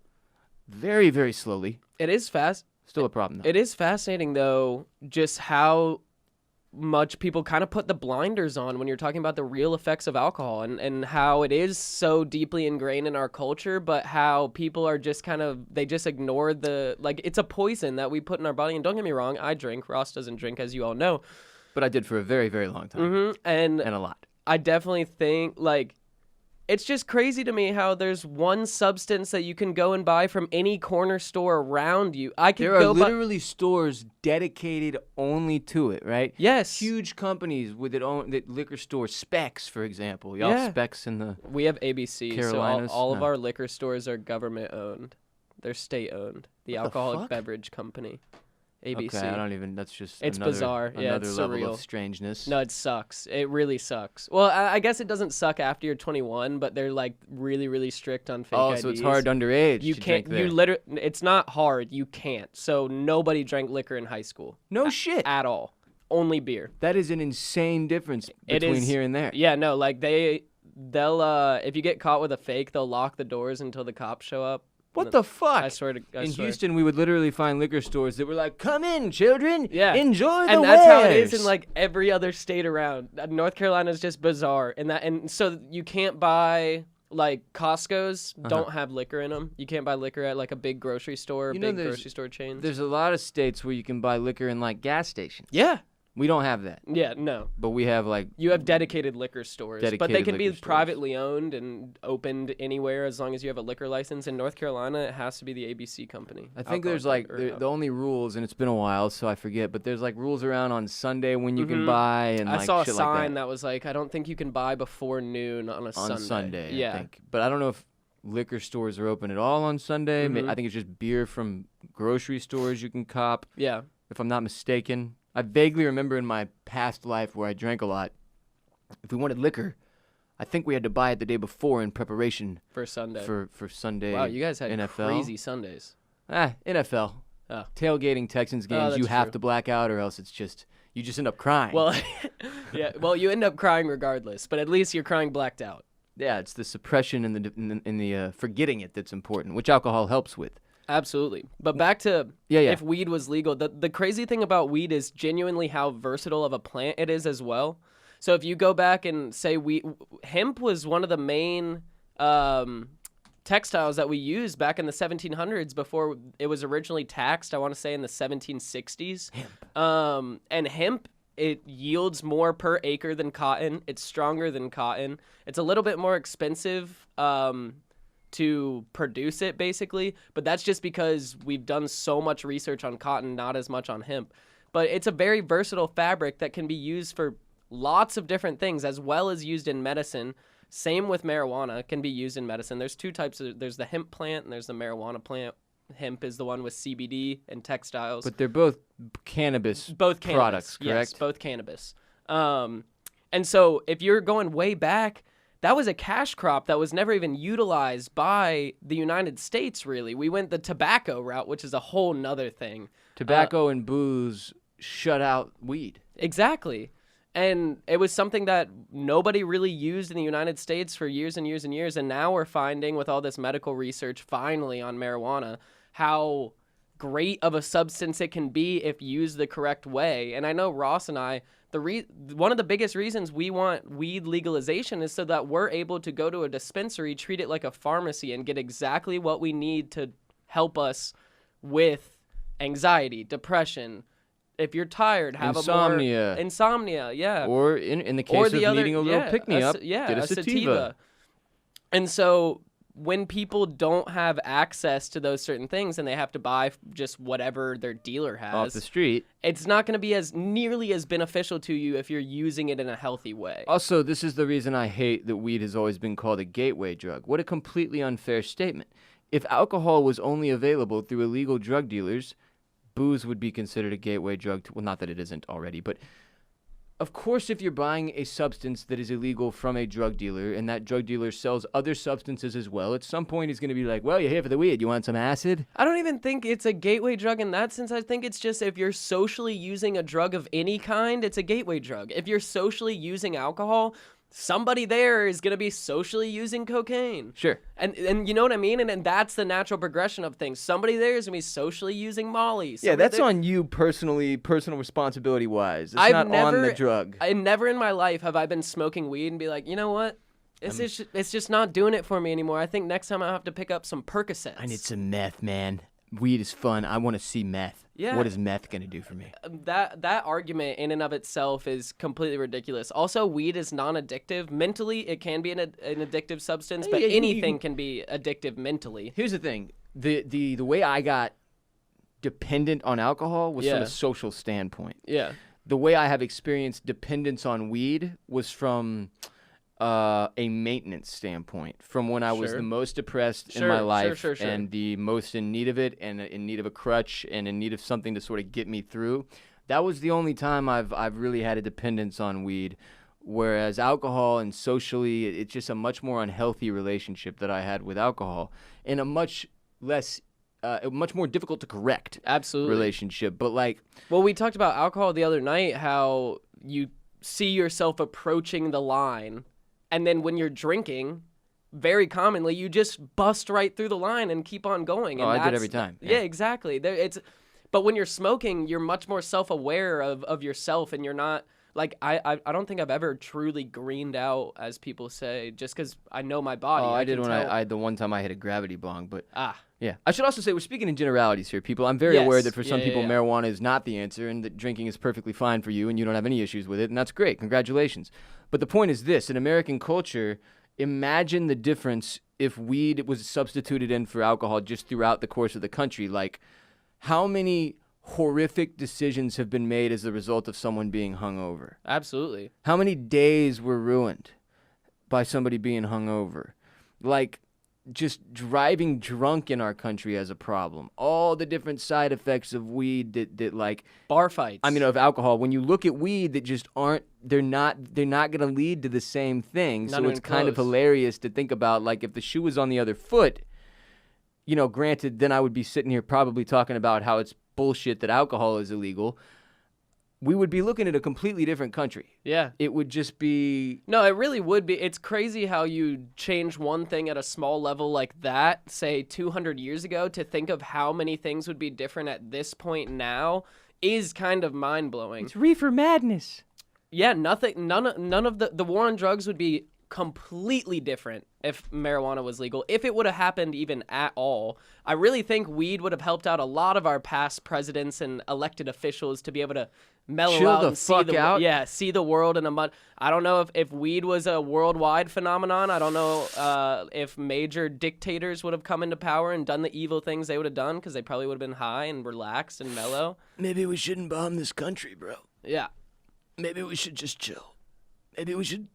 Very, very slowly. It is fast. Still a problem, though. It is fascinating, though, just how much people kind of put the blinders on when you're talking about the real effects of alcohol and how it is so deeply ingrained in our culture, but how people are just they just ignore it's a poison that we put in our body. And don't get me wrong, I drink. Ross doesn't drink, as you all know. But I did for a very, very long time. Mm-hmm. And a lot. I definitely think, it's just crazy to me how there's one substance that you can go and buy from any corner store around you. There are literally stores dedicated only to it, right? Yes. Huge companies with that liquor store. Specs, for example. Y'all Specs in the We have ABC, Carolinas. so all of our liquor stores are government owned. They're state owned. The Alcoholic Beverage Company. ABC. Okay, that's just it's another, bizarre. Yeah, another it's level surreal. of strangeness. No, it sucks. It really sucks. Well, I guess it doesn't suck after you're 21, but they're really, really strict on fake IDs. So it's hard underage. You to can't. Drink there. You literally. It's not hard. You can't. So nobody drank liquor in high school. No shit. At all. Only beer. That is an insane difference between here and there. Yeah, no, they'll if you get caught with a fake, they'll lock the doors until the cops show up. What the fuck? I swear. In Houston, we would literally find liquor stores that were like, "Come in, children. Yeah. Enjoy the And that's how it wares." is in every other state around. North Carolina is just bizarre, and so you can't buy Costco's don't have liquor in them. You can't buy liquor at a big grocery store, grocery store chains. There's a lot of states where you can buy liquor in gas stations. Yeah. We don't have that. Yeah, no. But we have You have dedicated liquor stores. But they can be stores. privately owned and opened anywhere as long as you have a liquor license. In North Carolina, it has to be the ABC company. I think there's the only rules, and it's been a while, so I forget, but there's rules around on Sunday when you can buy and I saw a shit sign that was I don't think you can buy before noon on Sunday. On Sunday, yeah. I think. But I don't know if liquor stores are open at all on Sunday. I think it's just beer from grocery stores you can cop. Yeah. If I'm not mistaken. I vaguely remember in my past life where I drank a lot, if we wanted liquor, I think we had to buy it the day before in preparation for Sunday. For Sunday. Wow, you guys had NFL. crazy Sundays. NFL. Oh. Tailgating Texans games, you have to black out, or else you just end up crying. Well, yeah. Well, you end up crying regardless, but at least you're crying blacked out. Yeah, it's the suppression and the forgetting it that's important, which alcohol helps with. Absolutely. But back to if weed was legal, the crazy thing about weed is genuinely how versatile of a plant it is as well. So if you go back and say hemp was one of the main textiles that we used back in the 1700s before it was originally taxed, I want to say in the 1760s. Hemp. And hemp, it yields more per acre than cotton. It's stronger than cotton. It's a little bit more expensive to produce it, basically, but that's just because we've done so much research on cotton, not as much on hemp. But it's a very versatile fabric that can be used for lots of different things, as well as used in medicine. Same with marijuana, can be used in medicine. There's two types there's the hemp plant and there's the marijuana plant. Hemp is the one with CBD and textiles. But they're both cannabis products, correct? Yes, both cannabis. And so if you're going way back, that was a cash crop that was never even utilized by the United States, really. We went the tobacco route, which is a whole nother thing. Tobacco and booze shut out weed. Exactly. And it was something that nobody really used in the United States for years and years and years. And now we're finding, with all this medical research finally on marijuana, how great of a substance it can be if used the correct way. And I know Ross and I, one of the biggest reasons we want weed legalization is so that we're able to go to a dispensary, treat it like a pharmacy, and get exactly what we need to help us with anxiety, depression. If you're tired, have insomnia, yeah. Or in the case of needing a little pick-me-up, get a sativa. And so when people don't have access to those certain things and they have to buy just whatever their dealer has off the street, it's not going to be as nearly as beneficial to you if you're using it in a healthy way. Also, this is the reason I hate that weed has always been called a gateway drug. What a completely unfair statement. If alcohol was only available through illegal drug dealers, booze would be considered a gateway drug to, well, not that it isn't already, but of course, if you're buying a substance that is illegal from a drug dealer and that drug dealer sells other substances as well, at some point he's going to be like, well, you're here for the weed. You want some acid? I don't even think it's a gateway drug in that sense. I think it's just if you're socially using a drug of any kind, it's a gateway drug. If you're socially using alcohol, somebody there is going to be socially using cocaine. Sure. And you know what I mean? And that's the natural progression of things. Somebody there is going to be socially using Molly. Yeah, that's on you personally, personal responsibility-wise. It's not on the drug. Never in my life have I been smoking weed and be like, you know what? It's just not doing it for me anymore. I think next time I'll have to pick up some Percocets. I need some meth, man. Weed is fun. I want to see meth. Yeah. What is meth going to do for me? That argument in and of itself is completely ridiculous. Also, weed is non-addictive. Mentally, it can be an addictive substance, but anything can be addictive mentally. Here's the thing. The way I got dependent on alcohol was from a social standpoint. Yeah. The way I have experienced dependence on weed was from a maintenance standpoint, from when I was the most depressed in my life and the most in need of it and in need of a crutch and in need of something to sort of get me through. That was the only time I've really had a dependence on weed, whereas alcohol and socially, it's just a much more unhealthy relationship that I had with alcohol and a much more difficult to correct relationship. But well, we talked about alcohol the other night, how you see yourself approaching the line. And then when you're drinking, very commonly, you just bust right through the line and keep on going. And I did every time. Yeah, exactly. But when you're smoking, you're much more self-aware of yourself, and you're not, I don't think I've ever truly greened out, as people say, just because I know my body. Oh, I did when the one time I hit a gravity bong, but... Yeah. I should also say, we're speaking in generalities here, people. I'm very aware that for some people, marijuana is not the answer and that drinking is perfectly fine for you and you don't have any issues with it, and that's great. Congratulations. But the point is this. In American culture, imagine the difference if weed was substituted in for alcohol just throughout the course of the country. Like, how many horrific decisions have been made as a result of someone being hungover? Absolutely. How many days were ruined by somebody being hungover? Like... just driving drunk in our country as a problem. All the different side effects of weed that like bar fights. I mean, of alcohol. When you look at weed, that just aren't. They're not going to lead to the same thing. So it's kind of hilarious to think about. Like if the shoe was on the other foot, granted, then I would be sitting here probably talking about how it's bullshit that alcohol is illegal. We would be looking at a completely different country. Yeah. It would just be... No, it really would be. It's crazy how you change one thing at a small level like that, say 200 years ago, to think of how many things would be different at this point now is kind of mind-blowing. It's reefer madness. Yeah, none of the war on drugs would be completely different if marijuana was legal, if it would have happened even at all. I really think weed would have helped out a lot of our past presidents and elected officials to be able to mellow chill out the and fuck out. see the world in a much. I don't know if weed was a worldwide phenomenon. I don't know if major dictators would have come into power and done the evil things they would have done, because they probably would have been high and relaxed and mellow. Maybe we shouldn't bomb this country, bro. Yeah. Maybe we should just chill. Maybe we should...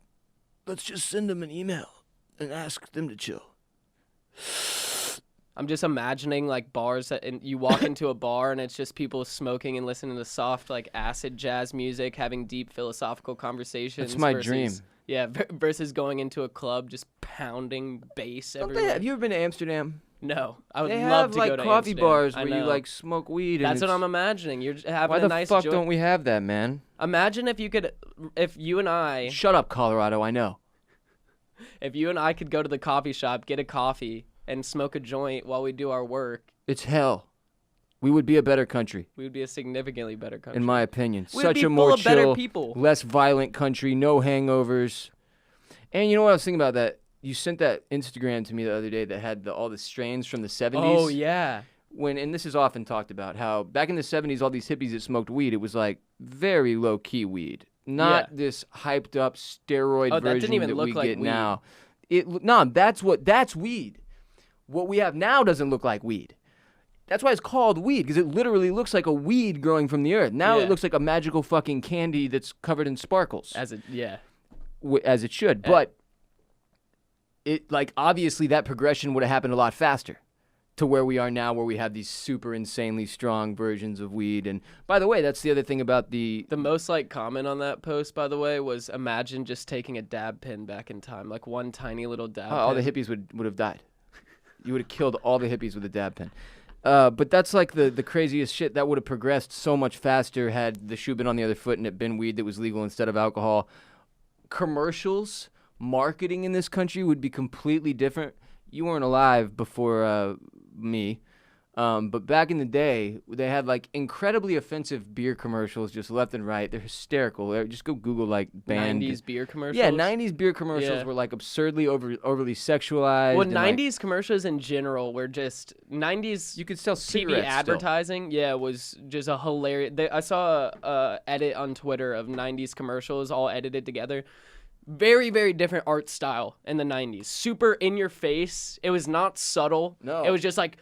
let's just send them an email and ask them to chill. I'm just imagining like bars and you walk into a bar and it's just people smoking and listening to soft like acid jazz music, having deep philosophical conversations. That's my dream. Yeah, versus going into a club just pounding bass everywhere. Have you ever been to Amsterdam? No, I would love to go to Amsterdam. They have like coffee bars where you like smoke weed. That's what I'm imagining. You're having a nice. Why the fuck don't we have that, man? Imagine if you and I. Shut up, Colorado. I know. If you and I could go to the coffee shop, get a coffee, and smoke a joint while we do our work. It's hell. We would be a better country. We would be a significantly better country. In my opinion. Such a more chill, better people. Less violent country, no hangovers. And you know what I was thinking about that? You sent that Instagram to me the other day that had all the strains from the 70s. Oh, yeah. And this is often talked about, how back in the 70s, all these hippies that smoked weed, it was like very low-key weed. Not this hyped up steroid version that we get now. That's weed. What we have now doesn't look like weed. That's why it's called weed, because it literally looks like a weed growing from the earth. Now it looks like a magical fucking candy that's covered in sparkles. As it should. But it, like, obviously that progression would have happened a lot faster to where we are now, where we have these super insanely strong versions of weed. And by the way, that's the other thing about the most like comment on that post, by the way, was imagine just taking a dab pen back in time, like one tiny little dab pen. All the hippies would have died. You would have killed all the hippies with a dab pen. But that's like the craziest shit. That would have progressed so much faster had the shoe been on the other foot and it been weed that was legal instead of alcohol. Commercials, marketing in this country would be completely different. You weren't alive before me, but back in the day, they had like incredibly offensive beer commercials just left and right. They're hysterical. Just go Google like banned 90s beer commercials. Yeah, 90s beer commercials were like absurdly overly sexualized. Well, 90s commercials in general were just 90s. You could sell TV advertising. Still. Yeah, was just a hilarious. I saw a edit on Twitter of 90s commercials all edited together. Very, very different art style in the 90s. Super in your face. It was not subtle. No. It was just like,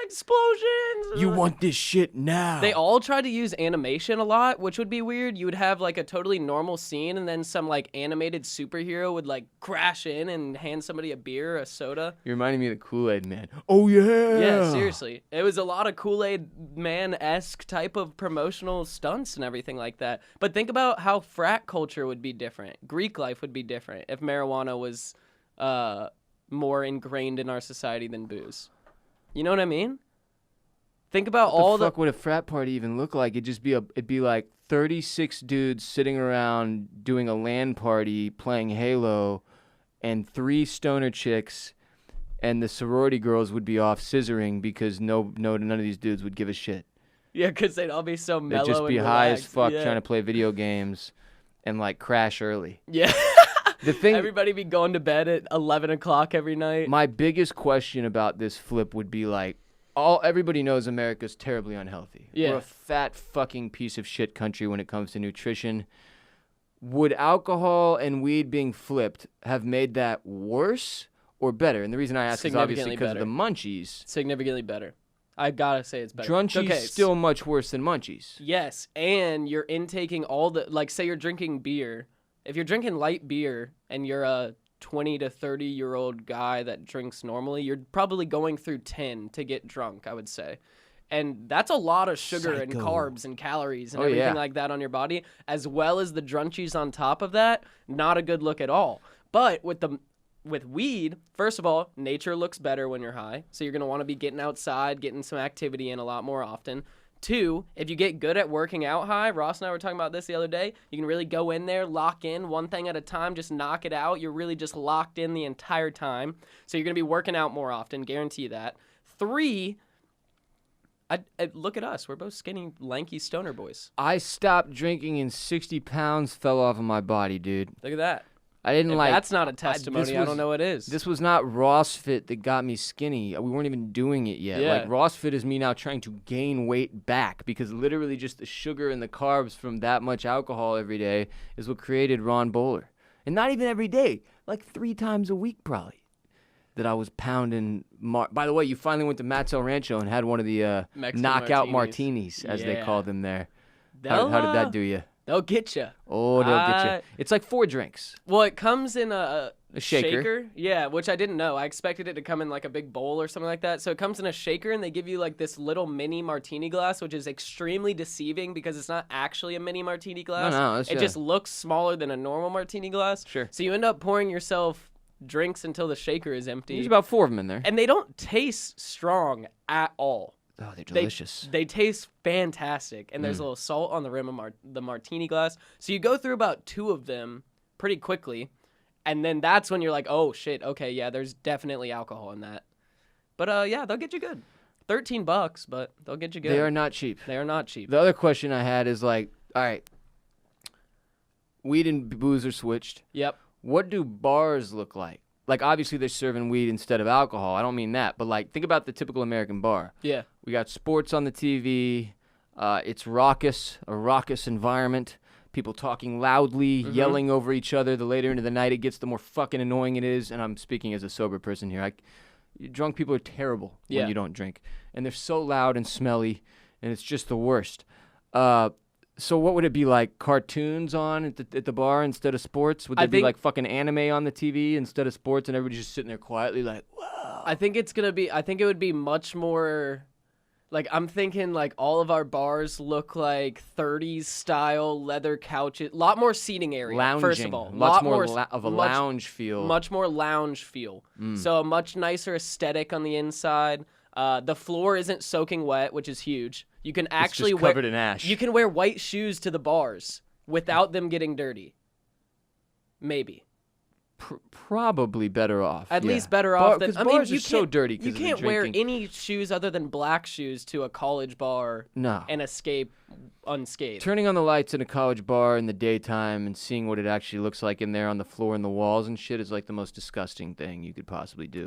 explosions. You want this shit now. They all tried to use animation a lot, which would be weird. You would have like a totally normal scene and then some like animated superhero would like crash in and hand somebody a beer or a soda. You're reminding me of the Kool-Aid Man. Oh, yeah. Yeah, seriously. It was a lot of Kool-Aid Man-esque type of promotional stunts and everything like that. But think about how frat culture would be different. Greek life would be different if marijuana was more ingrained in our society than booze. You know what I mean? Think about what the fuck would a frat party even look like? It'd be like 36 dudes sitting around doing a LAN party playing Halo, and 3 stoner chicks, and the sorority girls would be off scissoring because none of these dudes would give a shit. Yeah, because they'd all be so mellow. They'd just be and high relaxed. as fuck trying to play video games and like crash early. Yeah. Everybody be going to bed at 11 o'clock every night. My biggest question about this flip would be like, everybody knows America's terribly unhealthy. Yeah. We're a fat fucking piece of shit country when it comes to nutrition. Would alcohol and weed being flipped have made that worse or better? And the reason I ask is obviously because of the munchies. Significantly better. I gotta say it's better. Drunchies still much worse than munchies. Yes, and you're intaking all the, like, say you're drinking beer. If you're drinking light beer and you're a 20 to 30-year-old guy that drinks normally, you're probably going through 10 to get drunk, I would say. And that's a lot of sugar and carbs and calories and everything like that on your body, as well as the drunchies on top of that. Not a good look at all. But with weed, first of all, nature looks better when you're high. So you're going to want to be getting outside, getting some activity in a lot more often. 2, if you get good at working out high, Ross and I were talking about this the other day, you can really go in there, lock in one thing at a time, just knock it out. You're really just locked in the entire time. So you're going to be working out more often, guarantee that. 3, I look at us. We're both skinny, lanky stoner boys. I stopped drinking and 60 pounds fell off of my body, dude. Look at that. I didn't like. That's not a testimony. I don't know what is. This was not RossFit that got me skinny. We weren't even doing it yet. Yeah. Like RossFit is me now trying to gain weight back because literally just the sugar and the carbs from that much alcohol every day is what created Ron Bowler. And not even every day, like 3 times a week probably. That I was pounding. By the way, you finally went to Matt's El Rancho and had one of the knockout martinis as they called them there. How did that do you? They'll get you. Oh, they'll get you. It's like 4 drinks. Well, it comes in a shaker. Yeah, which I didn't know. I expected it to come in like a big bowl or something like that. So it comes in a shaker, and they give you like this little mini martini glass, which is extremely deceiving because it's not actually a mini martini glass. No, it just looks smaller than a normal martini glass. Sure. So you end up pouring yourself drinks until the shaker is empty. There's about 4 of them in there. And they don't taste strong at all. Oh, they're delicious. They taste fantastic, and there's a little salt on the rim of the martini glass. So you go through about 2 of them pretty quickly, and then that's when you're like, oh, shit, okay, yeah, there's definitely alcohol in that. But, yeah, they'll get you good. $13, but they'll get you good. They are not cheap. They are not cheap. The other question I had is like, all right, weed and booze are switched. Yep. What do bars look like? Like, obviously, they're serving weed instead of alcohol. I don't mean that. But, like, think about the typical American bar. Yeah. We got sports on the TV. It's a raucous environment. people talking loudly, yelling over each other. The later into the night it gets, the more fucking annoying it is. And I'm speaking as a sober person here. Drunk people are terrible when you don't drink. And they're so loud and smelly, and it's just the worst. So what would it be like? Cartoons on at the bar instead of sports? Would there be like fucking anime on the TV instead of sports, and everybody's just sitting there quietly like, whoa? I think it would be much more, like, I'm thinking like all of our bars look like 30s style leather couches, a lot more seating area. Lounging. First of all, much more of a lounge feel. Much more lounge feel. So a much nicer aesthetic on the inside. The floor isn't soaking wet, which is huge. You can actually it's just covered in ash. You can wear white shoes to the bars without them getting dirty. Maybe. Probably better off. At least better off than. I mean, bars are so dirty. You can't wear any shoes other than black shoes to a college bar. No. And escape unscathed. Turning on the lights in a college bar in the daytime and seeing what it actually looks like in there on the floor and the walls and shit is like the most disgusting thing you could possibly do.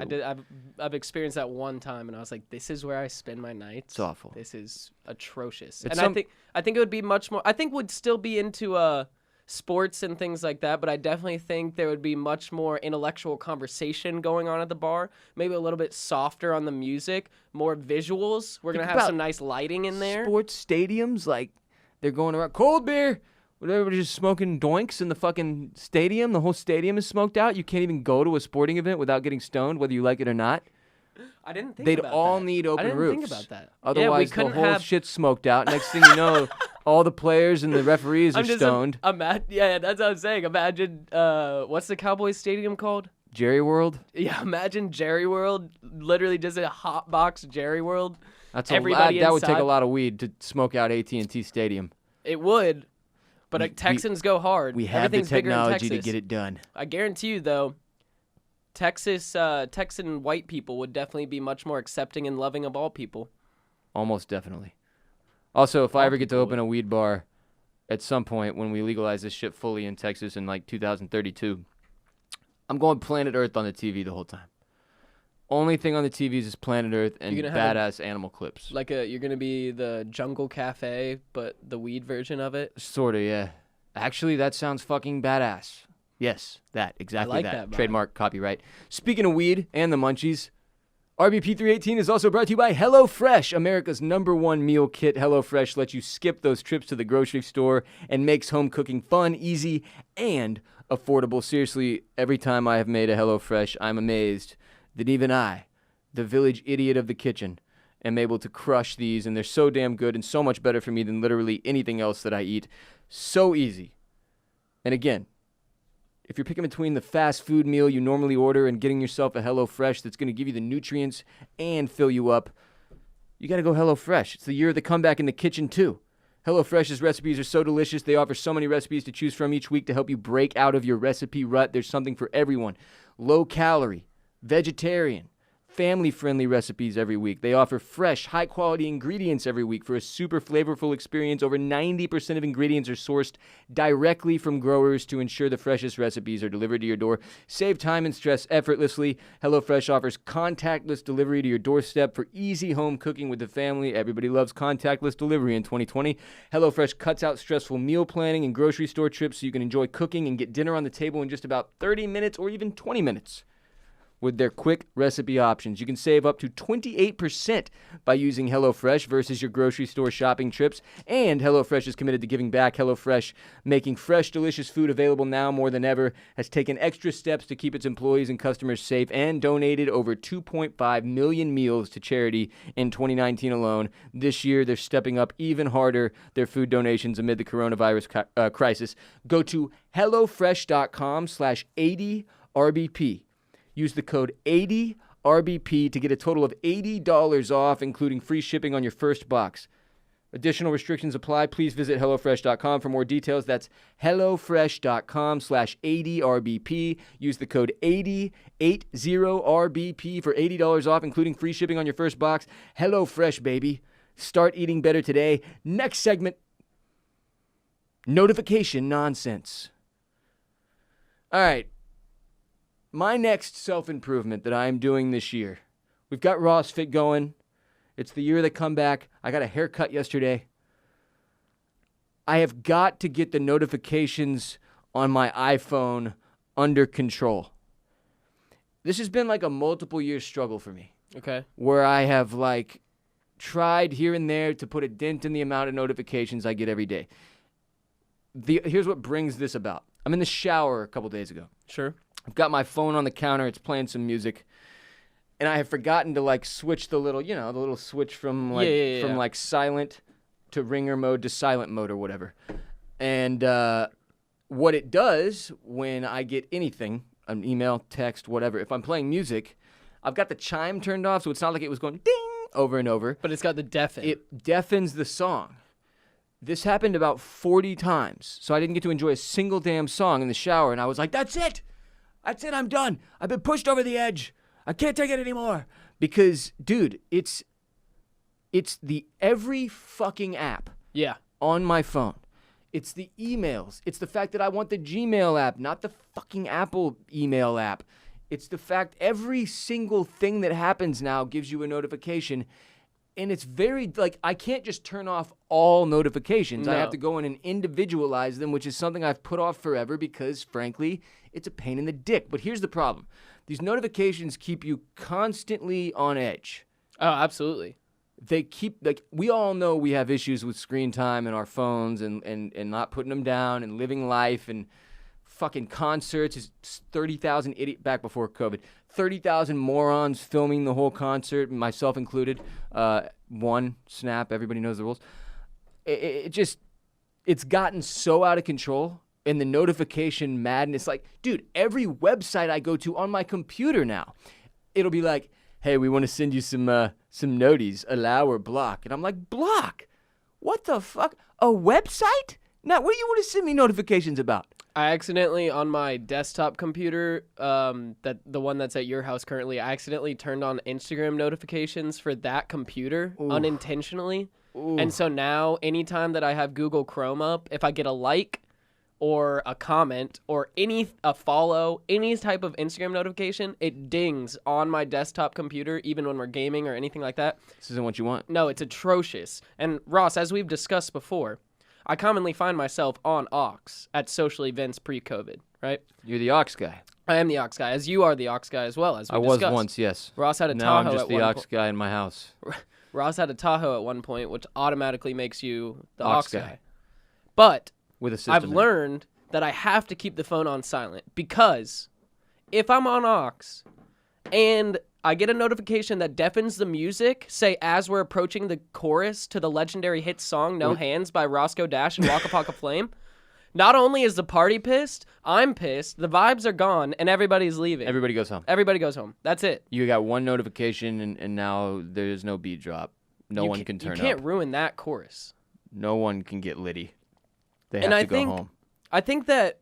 I've experienced that one time, and I was like, this is where I spend my nights. It's awful. This is atrocious. I think it would be much more. I think would still be into sports and things like that, but I definitely think there would be much more intellectual conversation going on at the bar, maybe a little bit softer on the music, more visuals. We're going to have some nice lighting in there. Sports stadiums, like, they're going around, cold beer, everybody's just smoking doinks in the fucking stadium. The whole stadium is smoked out. You can't even go to a sporting event without getting stoned, whether you like it or not. I didn't think They'd about all that. need open roofs. I didn't think about that. Otherwise, the whole shit's smoked out. Next thing you know, all the players and the referees are stoned. Yeah, that's what I'm saying. Imagine, what's the Cowboys stadium called? Jerry World? Yeah, imagine Jerry World, literally just a hot box Jerry World. That would take a lot of weed to smoke out AT&T Stadium. It would, but Texans go hard. We have the technology to get it done. I guarantee you, though, Texan white people would definitely be much more accepting and loving of all people. Almost definitely. Also, if I ever get to open a weed bar at some point when we legalize this shit fully in Texas in like 2032, I'm going Planet Earth on the TV the whole time. Only thing on the TVs is Planet Earth and badass animal clips. Like you're gonna be the Jungle Cafe, but the weed version of it. Sorta, yeah. Actually, that sounds fucking badass. Yes, exactly. I like that. Trademark, copyright. Speaking of weed and the munchies, RBP 318 is also brought to you by HelloFresh, America's #1 meal kit. HelloFresh lets you skip those trips to the grocery store and makes home cooking fun, easy, and affordable. Seriously, every time I have made a HelloFresh, I'm amazed that even I, the village idiot of the kitchen, am able to crush these, and they're so damn good and so much better for me than literally anything else that I eat. So easy. And again, if you're picking between the fast food meal you normally order and getting yourself a HelloFresh that's going to give you the nutrients and fill you up, you got to go HelloFresh. It's the year of the comeback in the kitchen, too. HelloFresh's recipes are so delicious. They offer so many recipes to choose from each week to help you break out of your recipe rut. There's something for everyone. Low-calorie, vegetarian, family-friendly recipes every week. They offer fresh, high-quality ingredients every week for a super flavorful experience. Over 90% of ingredients are sourced directly from growers to ensure the freshest recipes are delivered to your door. Save time and stress effortlessly. HelloFresh offers contactless delivery to your doorstep for easy home cooking with the family. Everybody loves contactless delivery in 2020. HelloFresh cuts out stressful meal planning and grocery store trips so you can enjoy cooking and get dinner on the table in just about 30 minutes or even 20 minutes. With their quick recipe options, you can save up to 28% by using HelloFresh versus your grocery store shopping trips. And HelloFresh is committed to giving back. HelloFresh, making fresh, delicious food available now more than ever, has taken extra steps to keep its employees and customers safe and donated over 2.5 million meals to charity in 2019 alone. This year, they're stepping up even harder their food donations amid the coronavirus crisis. Go to HelloFresh.com/80RBP. Use the code 80RBP to get a total of $80 off, including free shipping on your first box. Additional restrictions apply. Please visit HelloFresh.com for more details. That's HelloFresh.com/80RBP. Use the code 80RBP for $80 off, including free shipping on your first box. HelloFresh, baby. Start eating better today. Next segment, notification nonsense. All right. My next self-improvement that I'm doing this year. We've got Ross Fit going. It's the year of the comeback. I got a haircut yesterday. I have got to get the notifications on my iPhone under control. This has been like a multiple year struggle for me. Okay. Where I have like tried here and there to put a dent in the amount of notifications I get every day. Here's what brings this about. I'm in the shower a couple days ago. Sure. I've got my phone on the counter. It's playing some music. And I have forgotten to like switch the little switch from like silent to ringer mode to silent mode or whatever. And what it does when I get anything, an email, text, whatever, if I'm playing music, I've got the chime turned off, so it's not like it was going ding over and over. But it's got the deafen. It deafens the song. This happened about 40 times, so I didn't get to enjoy a single damn song in the shower, and I was like, that's it. That's it, I'm done. I've been pushed over the edge. I can't take it anymore. Because, dude, it's the every fucking app on my phone. It's the emails. It's the fact that I want the Gmail app, not the fucking Apple email app. It's the fact every single thing that happens now gives you a notification. And it's very, like, I can't just turn off all notifications. No. I have to go in and individualize them, which is something I've put off forever because, frankly, it's a pain in the dick. But here's the problem. These notifications keep you constantly on edge. Oh, absolutely. They keep, like, we all know we have issues with screen time and our phones and not putting them down and living life and fucking concerts is 30,000 idiot back before COVID. 30,000 morons filming the whole concert, myself included. One snap, everybody knows the rules. It's gotten so out of control, and the notification madness. Like, dude, every website I go to on my computer now, it'll be like, hey, we want to send you some noties, allow or block. And I'm like, block? What the fuck? A website? Now, what do you want to send me notifications about? I accidentally, on my desktop computer, the one that's at your house currently, I accidentally turned on Instagram notifications for that computer unintentionally. Ooh. And so now, anytime that I have Google Chrome up, if I get a like or a comment or a follow, any type of Instagram notification, it dings on my desktop computer, even when we're gaming or anything like that. This isn't what you want. No, it's atrocious. And Ross, as we've discussed before, I commonly find myself on aux at social events pre-COVID, right? You're the aux guy. I am the aux guy, as you are the aux guy as well, as we discussed. I was once, yes. Ross had a now Tahoe I'm just at the aux guy in my house. Ross had a Tahoe at one point, which automatically makes you the aux guy. But with a system I've learned that I have to keep the phone on silent because if I'm on aux and I get a notification that deafens the music, say as we're approaching the chorus to the legendary hit song No Hands by Roscoe Dash and Waka Flocka Flame, not only is the party pissed, I'm pissed, the vibes are gone, and everybody's leaving. Everybody goes home. Everybody goes home. That's it. You got one notification, and now there's no beat drop. No one can turn up. You can't ruin that chorus. No one can get litty. They have to go home. I think that,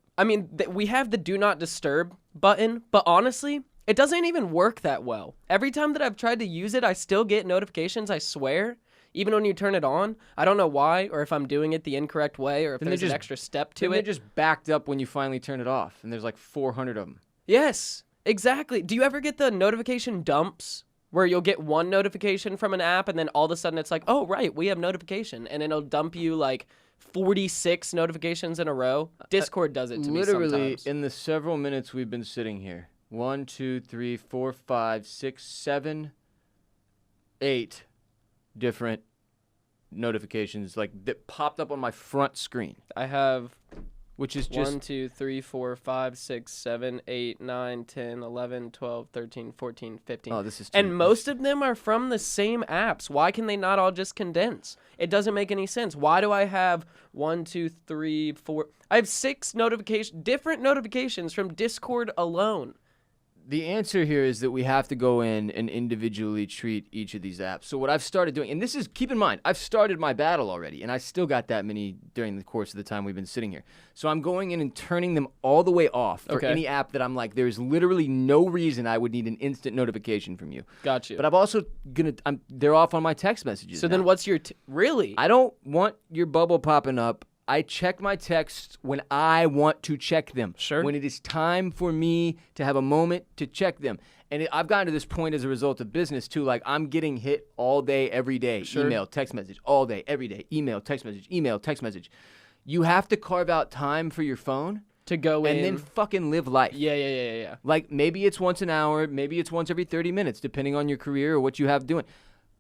we have the Do Not Disturb button, but honestly, it doesn't even work that well. Every time that I've tried to use it, I still get notifications, I swear. Even when you turn it on, I don't know why, or if I'm doing it the incorrect way, or if there's an extra step to it. They're just backed up when you finally turn it off, and there's like 400 of them. Yes, exactly. Do you ever get the notification dumps, where you'll get one notification from an app, and then all of a sudden it's like, oh, right, we have notification, and it'll dump you like 46 notifications in a row? Discord does it to me sometimes. Literally, in the several minutes we've been sitting here, 1, 2, 3, 4, 5, 6, 7, 8 different notifications like that popped up on my front screen. I have, which is just 1, 2, 3, 4, 5, 6, 7, 8, 9, 10, 11, 12, 13, 14, 15. Oh, this is and most of them are from the same apps. Why can they not all just condense? It doesn't make any sense. Why do I have 1, 2, 3, 4? I have 6 different notifications from Discord alone. The answer here is that we have to go in and individually treat each of these apps. So what I've started doing, and this is, keep in mind, I've started my battle already, and I still got that many during the course of the time we've been sitting here. So I'm going in and turning them all the way off for any app that I'm like, there's literally no reason I would need an instant notification from you. Got you. But I'm also they're off on my text messages. So then what's your, really? I don't want your bubble popping up. I check my texts when I want to check them. Sure. When it is time for me to have a moment to check them. And I've gotten to this point as a result of business, too. Like, I'm getting hit all day, every day. Sure. Email, text message, all day, every day. Email, text message, email, text message. you have to carve out time for your phone to go in and then fucking live life. Yeah. Like maybe it's once an hour, maybe it's once every 30 minutes, depending on your career or what you have doing.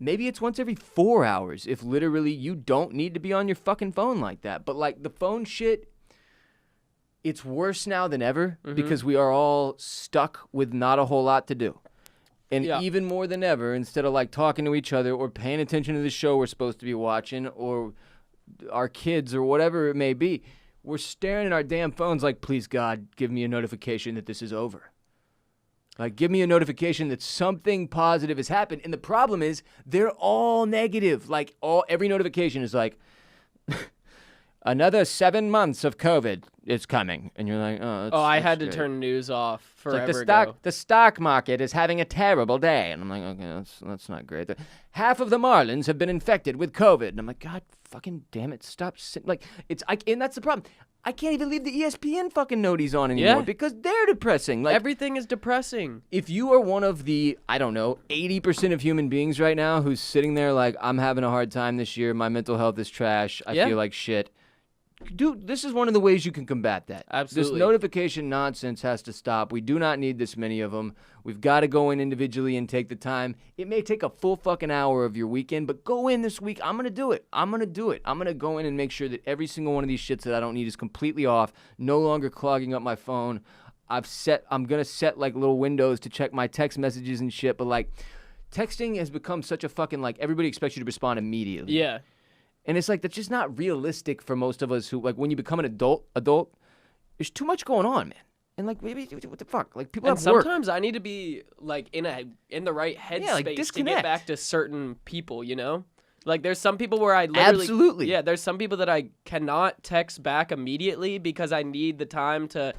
Maybe it's once every 4 hours if literally you don't need to be on your fucking phone like that. But like the phone shit, it's worse now than ever because we are all stuck with not a whole lot to do. And even more than ever, instead of like talking to each other or paying attention to the show we're supposed to be watching or our kids or whatever it may be, we're staring at our damn phones like, please God, give me a notification that this is over. Like, give me a notification that something positive has happened. And the problem is they're all negative. Like every notification is like, another 7 months of COVID is coming. And you're like, I had to turn news off forever ago. The stock market is having a terrible day. And I'm like, okay, that's not great. Half of the Marlins have been infected with COVID. And I'm like, God fucking damn it, stop. And that's the problem. I can't even leave the ESPN fucking noties on anymore because they're depressing. Like, everything is depressing. If you are one of the, 80% of human beings right now who's sitting there like, I'm having a hard time this year, my mental health is trash, I feel like shit. Dude, this is one of the ways you can combat that. Absolutely. This notification nonsense has to stop. We do not need this many of them. We've got to go in individually and take the time. It may take a full fucking hour of your weekend, but go in this week. I'm going to do it. I'm going to go in and make sure that every single one of these shits that I don't need is completely off, no longer clogging up my phone. I'm going to set like little windows to check my text messages and shit, but like texting has become such a fucking like everybody expects you to respond immediately. Yeah. And it's like, that's just not realistic for most of us who, like, when you become an adult, there's too much going on, man. And, like, maybe, what the fuck? Like, people have work. Sometimes I need to be, like, in the right headspace to get back to certain people, you know? Like, there's some people where I literally... Absolutely. Yeah, there's some people that I cannot text back immediately because I need the time to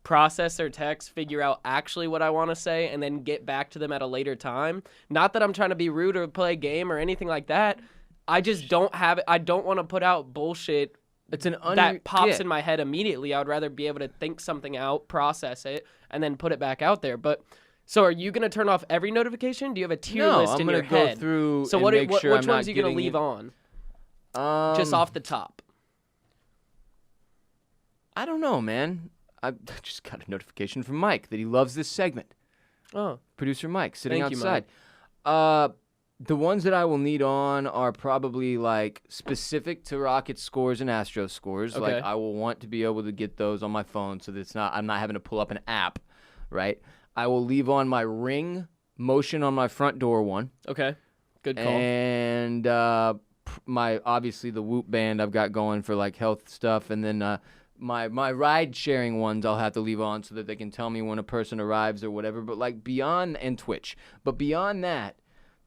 process their text, figure out actually what I want to say, and then get back to them at a later time. Not that I'm trying to be rude or play a game or anything like that. I just don't have it. I don't want to put out bullshit that pops in my head immediately. I would rather be able to think something out, process it, and then put it back out there. But so are you going to turn off every notification? Do you have a tier list in your head? No, I'm going to go through so and make sure I'm not which ones are you going to leave on? Just off the top. I don't know, man. I just got a notification from Mike that he loves this segment. Oh. Producer Mike sitting outside. You, Mike. The ones that I will need on are probably like specific to Rocket scores and Astros scores. Okay. Like I will want to be able to get those on my phone so that I'm not having to pull up an app, right? I will leave on my Ring motion on my front door one. Okay. Good call. And obviously the Whoop band I've got going for like health stuff, and then my ride sharing ones I'll have to leave on so that they can tell me when a person arrives or whatever. But like beyond Twitch, but beyond that.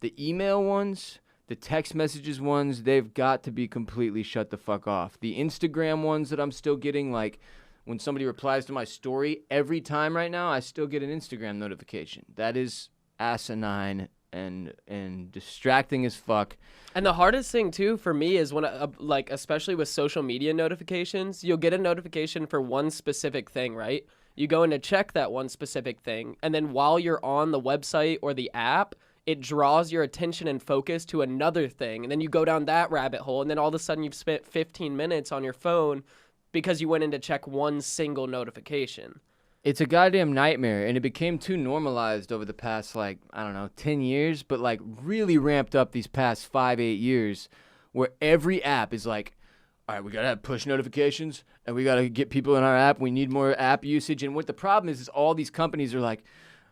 The email ones, the text messages ones, they've got to be completely shut the fuck off. The Instagram ones that I'm still getting, like when somebody replies to my story, every time right now I still get an Instagram notification. That is asinine and distracting as fuck. And the hardest thing too for me is when like especially with social media notifications, you'll get a notification for one specific thing, right? You go in to check that one specific thing, and then while you're on the website or the app, it draws your attention and focus to another thing. And then you go down that rabbit hole, and then all of a sudden you've spent 15 minutes on your phone because you went in to check one single notification. It's a goddamn nightmare, and it became too normalized over the past, 10 years, but, really ramped up these past 5-8 years, where every app is like, all right, we got to have push notifications, and we got to get people in our app. We need more app usage. And what the problem is all these companies are like,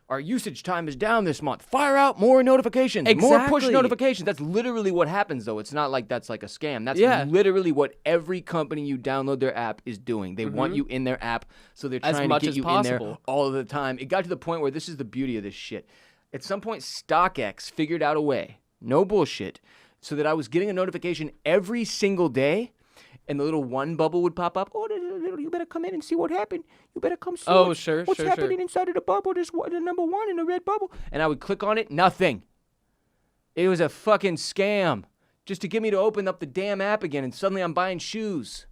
our usage time is down this month. Fire out more notifications, more push notifications. That's literally what happens, though. It's not like that's like a scam. That's literally what every company you download their app is doing. They want you in their app, so they're trying to get you in there all of the time. It got to the point where this is the beauty of this shit. At some point, StockX figured out a way, no bullshit, so that I was getting a notification every single day, and the little one bubble would pop up. Oh, you better come in and see what happened. You better come see what's happening inside of the bubble. There's the number one in the red bubble. And I would click on it. Nothing. It was a fucking scam just to get me to open up the damn app again. And suddenly I'm buying shoes.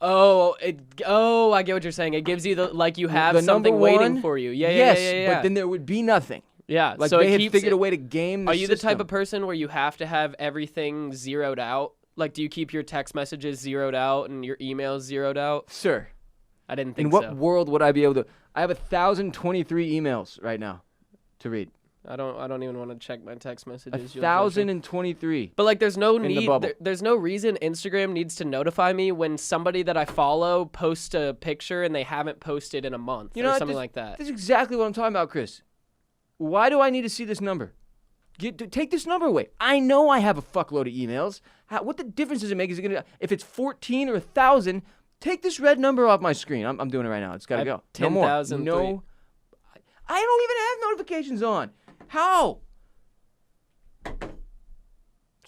I get what you're saying. It gives you you have something waiting for you. Yeah. But then there would be nothing. Yeah. So they had figured a way to game the system. Are you the type system. of person where you have to have everything zeroed out Like, do you keep your text messages zeroed out and your emails zeroed out? Sir. I didn't think so. In what world would I be able to? I have 1,023 emails right now to read. I don't even want to check my text messages. 1,023. But like, there's no need. There's no reason Instagram needs to notify me when somebody that I follow posts a picture and they haven't posted in a month or something like that. That's exactly what I'm talking about, Chris. Why do I need to see this number? Take this number away. I know I have a fuckload of emails. What the difference does it make? Is it gonna, if it's 14 or 1,000? Take this red number off my screen. I'm doing it right now. It's got to go. 10,000. No. I don't even have notifications on. How?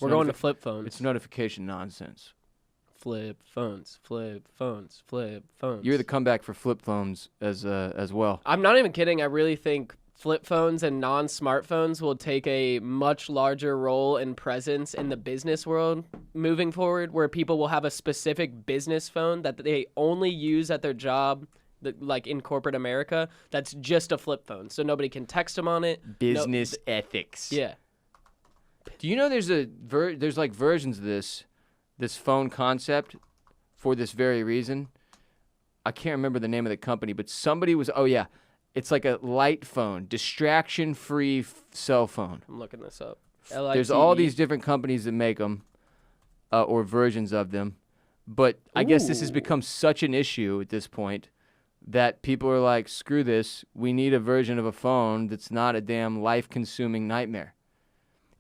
We're going to flip phones. It's notification nonsense. Flip phones, flip phones, flip phones. You're the comeback for flip phones as well. I'm not even kidding. I really think flip phones and non-smartphones will take a much larger role and presence in the business world moving forward, where people will have a specific business phone that they only use at their job, like in corporate America, that's just a flip phone. So nobody can text them on it. Business ethics. Yeah. Do you know there's like versions of this phone concept for this very reason? I can't remember the name of the company, but somebody was, it's like a light phone, distraction-free cell phone. I'm looking this up. There's all these different companies that make them, or versions of them. But I guess this has become such an issue at this point that people are like, screw this. We need a version of a phone that's not a damn life-consuming nightmare.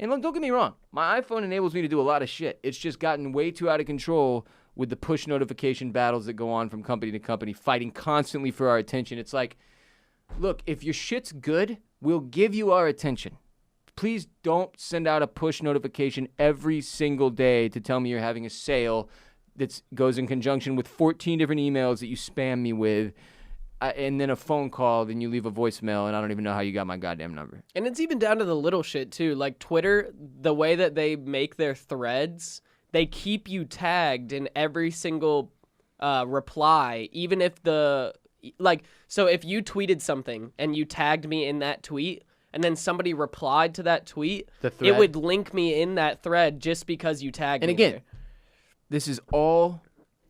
And look, don't get me wrong. My iPhone enables me to do a lot of shit. It's just gotten way too out of control with the push notification battles that go on from company to company, fighting constantly for our attention. It's like, look, if your shit's good, we'll give you our attention. Please don't send out a push notification every single day to tell me you're having a sale that goes in conjunction with 14 different emails that you spam me with, and then a phone call, then you leave a voicemail, and I don't even know how you got my goddamn number. And it's even down to the little shit, too. Like Twitter, the way that they make their threads, they keep you tagged in every single reply, even if so if you tweeted something and you tagged me in that tweet, and then somebody replied to that tweet, it would link me in that thread just because you tagged me. And again, this is all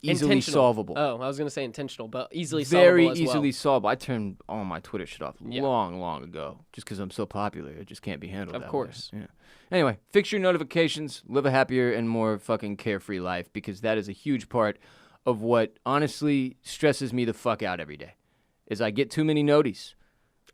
easily solvable. Oh, I was going to say intentional, but easily Very solvable as well. easily solvable. I turned all my Twitter shit off long ago just because I'm so popular. It just can't be handled Of course. Yeah. Anyway, fix your notifications. Live a happier and more fucking carefree life, because that is a huge part of what honestly stresses me the fuck out every day, is I get too many noties.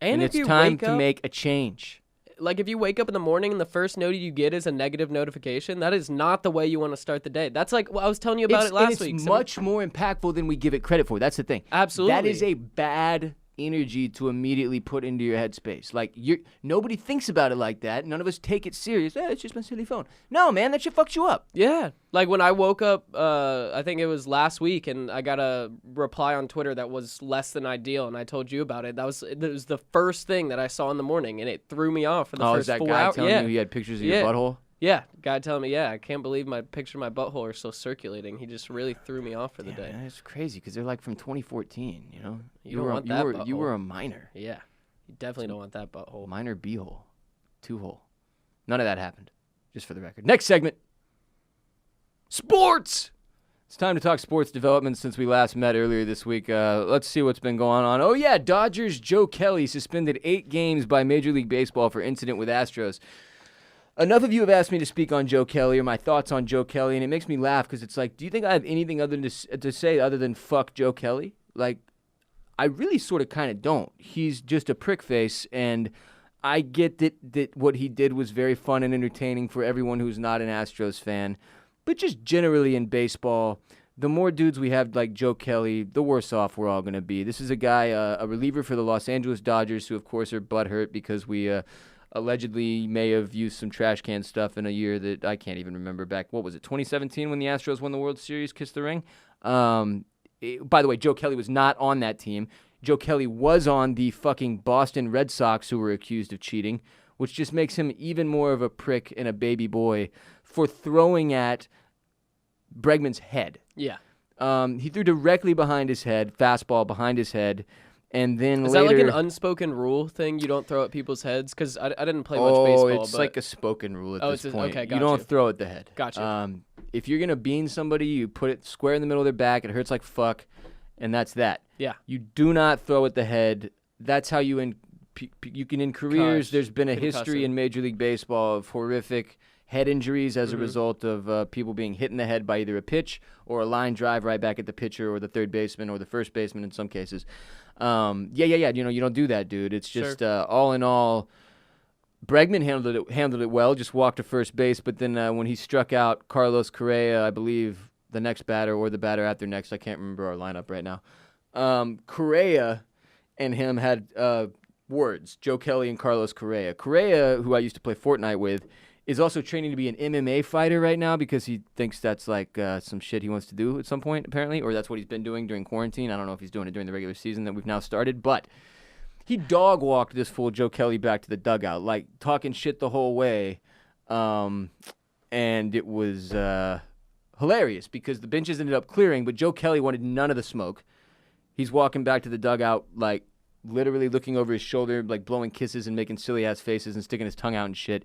And it's time to make a change. Like, if you wake up in the morning and the first noti you get is a negative notification, that is not the way you want to start the day. That's like, I was telling you about it last week. It's much more impactful than we give it credit for. That's the thing. Absolutely. That is a bad energy to immediately put into your headspace. Like, nobody thinks about it like that. None of us take it serious. It's just my silly phone. No, man, that shit fucks you up. Yeah. Like, when I woke up, I think it was last week, and I got a reply on Twitter that was less than ideal, and I told you about it. It was the first thing that I saw in the morning, and it threw me off for the first 4 hours. Oh, is that guy telling you he had pictures of your butthole? Yeah, guy telling me, I can't believe my picture of my butthole are still circulating. He just really threw me off for the day. Man, it's crazy because they're like from 2014, you know? You don't want that butthole. You were a minor. Yeah, you definitely don't want that butthole. Minor B-hole. 2-hole. None of that happened, just for the record. Next segment. Sports! It's time to talk sports development since we last met earlier this week. Let's see what's been going on. Oh, yeah, Dodgers' Joe Kelly suspended 8 games by Major League Baseball for incident with Astros. Enough of you have asked me to speak on Joe Kelly or my thoughts on Joe Kelly, and it makes me laugh because it's like, do you think I have anything other to say other than fuck Joe Kelly? Like, I really sort of kind of don't. He's just a prick face, and I get that what he did was very fun and entertaining for everyone who's not an Astros fan. But just generally in baseball, the more dudes we have like Joe Kelly, the worse off we're all going to be. This is a guy, a reliever for the Los Angeles Dodgers, who, of course, are butthurt because we allegedly may have used some trash can stuff in a year that I can't even remember back. What was it, 2017 when the Astros won the World Series, Kiss the Ring? By the way, Joe Kelly was not on that team. Joe Kelly was on the fucking Boston Red Sox, who were accused of cheating, which just makes him even more of a prick and a baby boy for throwing at Bregman's head. Yeah. He threw directly behind his head, fastball behind his head. And then Is later, that like an unspoken rule thing? You don't throw at people's heads? Because I didn't play much baseball. Oh, it's like a spoken rule at this point. Okay, you don't throw at the head. Gotcha. If you're going to bean somebody, you put it square in the middle of their back. It hurts like fuck, and that's that. Yeah. You do not throw at the head. That's how you can in careers. There's been a history in Major League Baseball of horrific head injuries as a result of people being hit in the head by either a pitch or a line drive right back at the pitcher or the third baseman or the first baseman in some cases. You don't do that, dude. It's just all in all, Bregman handled it well, just walked to first base, but then when he struck out Carlos Correa, I believe the next batter or the batter after next, I can't remember our lineup right now. Correa and him had words, Joe Kelly and Carlos Correa. Correa, who I used to play Fortnite with, is also training to be an MMA fighter right now because he thinks that's like some shit he wants to do at some point, apparently, or that's what he's been doing during quarantine. I don't know if he's doing it during the regular season that we've now started, but he dog-walked this fool Joe Kelly back to the dugout, like talking shit the whole way, and it was hilarious because the benches ended up clearing, but Joe Kelly wanted none of the smoke. He's walking back to the dugout, like literally looking over his shoulder, like blowing kisses and making silly-ass faces and sticking his tongue out and shit.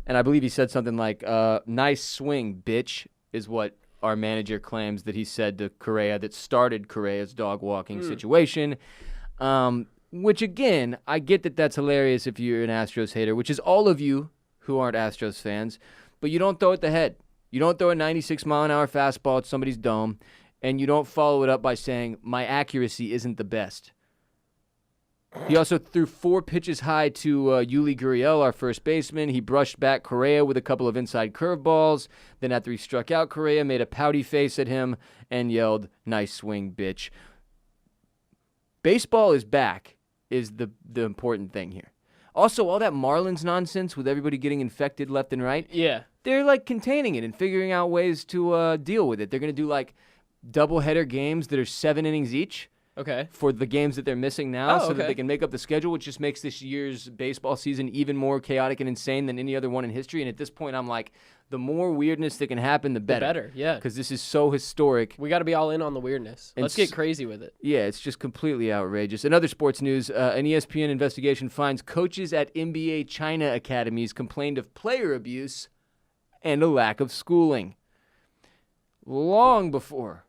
And I believe he said something like, nice swing, bitch, is what our manager claims that he said to Correa that started Correa's dog-walking situation. Which, again, I get that that's hilarious if you're an Astros hater, which is all of you who aren't Astros fans. But you don't throw at the head. You don't throw a 96-mile-an-hour fastball at somebody's dome, and you don't follow it up by saying, my accuracy isn't the best. He also threw 4 pitches high to Yuli Gurriel, our first baseman. He brushed back Correa with a couple of inside curveballs. Then after he struck out Correa, made a pouty face at him and yelled, nice swing, bitch. Baseball is back is the important thing here. Also, all that Marlins nonsense with everybody getting infected left and right. Yeah. They're like containing it and figuring out ways to deal with it. They're going to do like doubleheader games that are 7 innings each. Okay. For the games that they're missing now that they can make up the schedule, which just makes this year's baseball season even more chaotic and insane than any other one in history. And at this point, I'm like, the more weirdness that can happen, the better. The better, yeah. Because this is so historic. We got to be all in on the weirdness. Let's get crazy with it. Yeah, it's just completely outrageous. In other sports news, an ESPN investigation finds coaches at NBA China academies complained of player abuse and a lack of schooling. Long before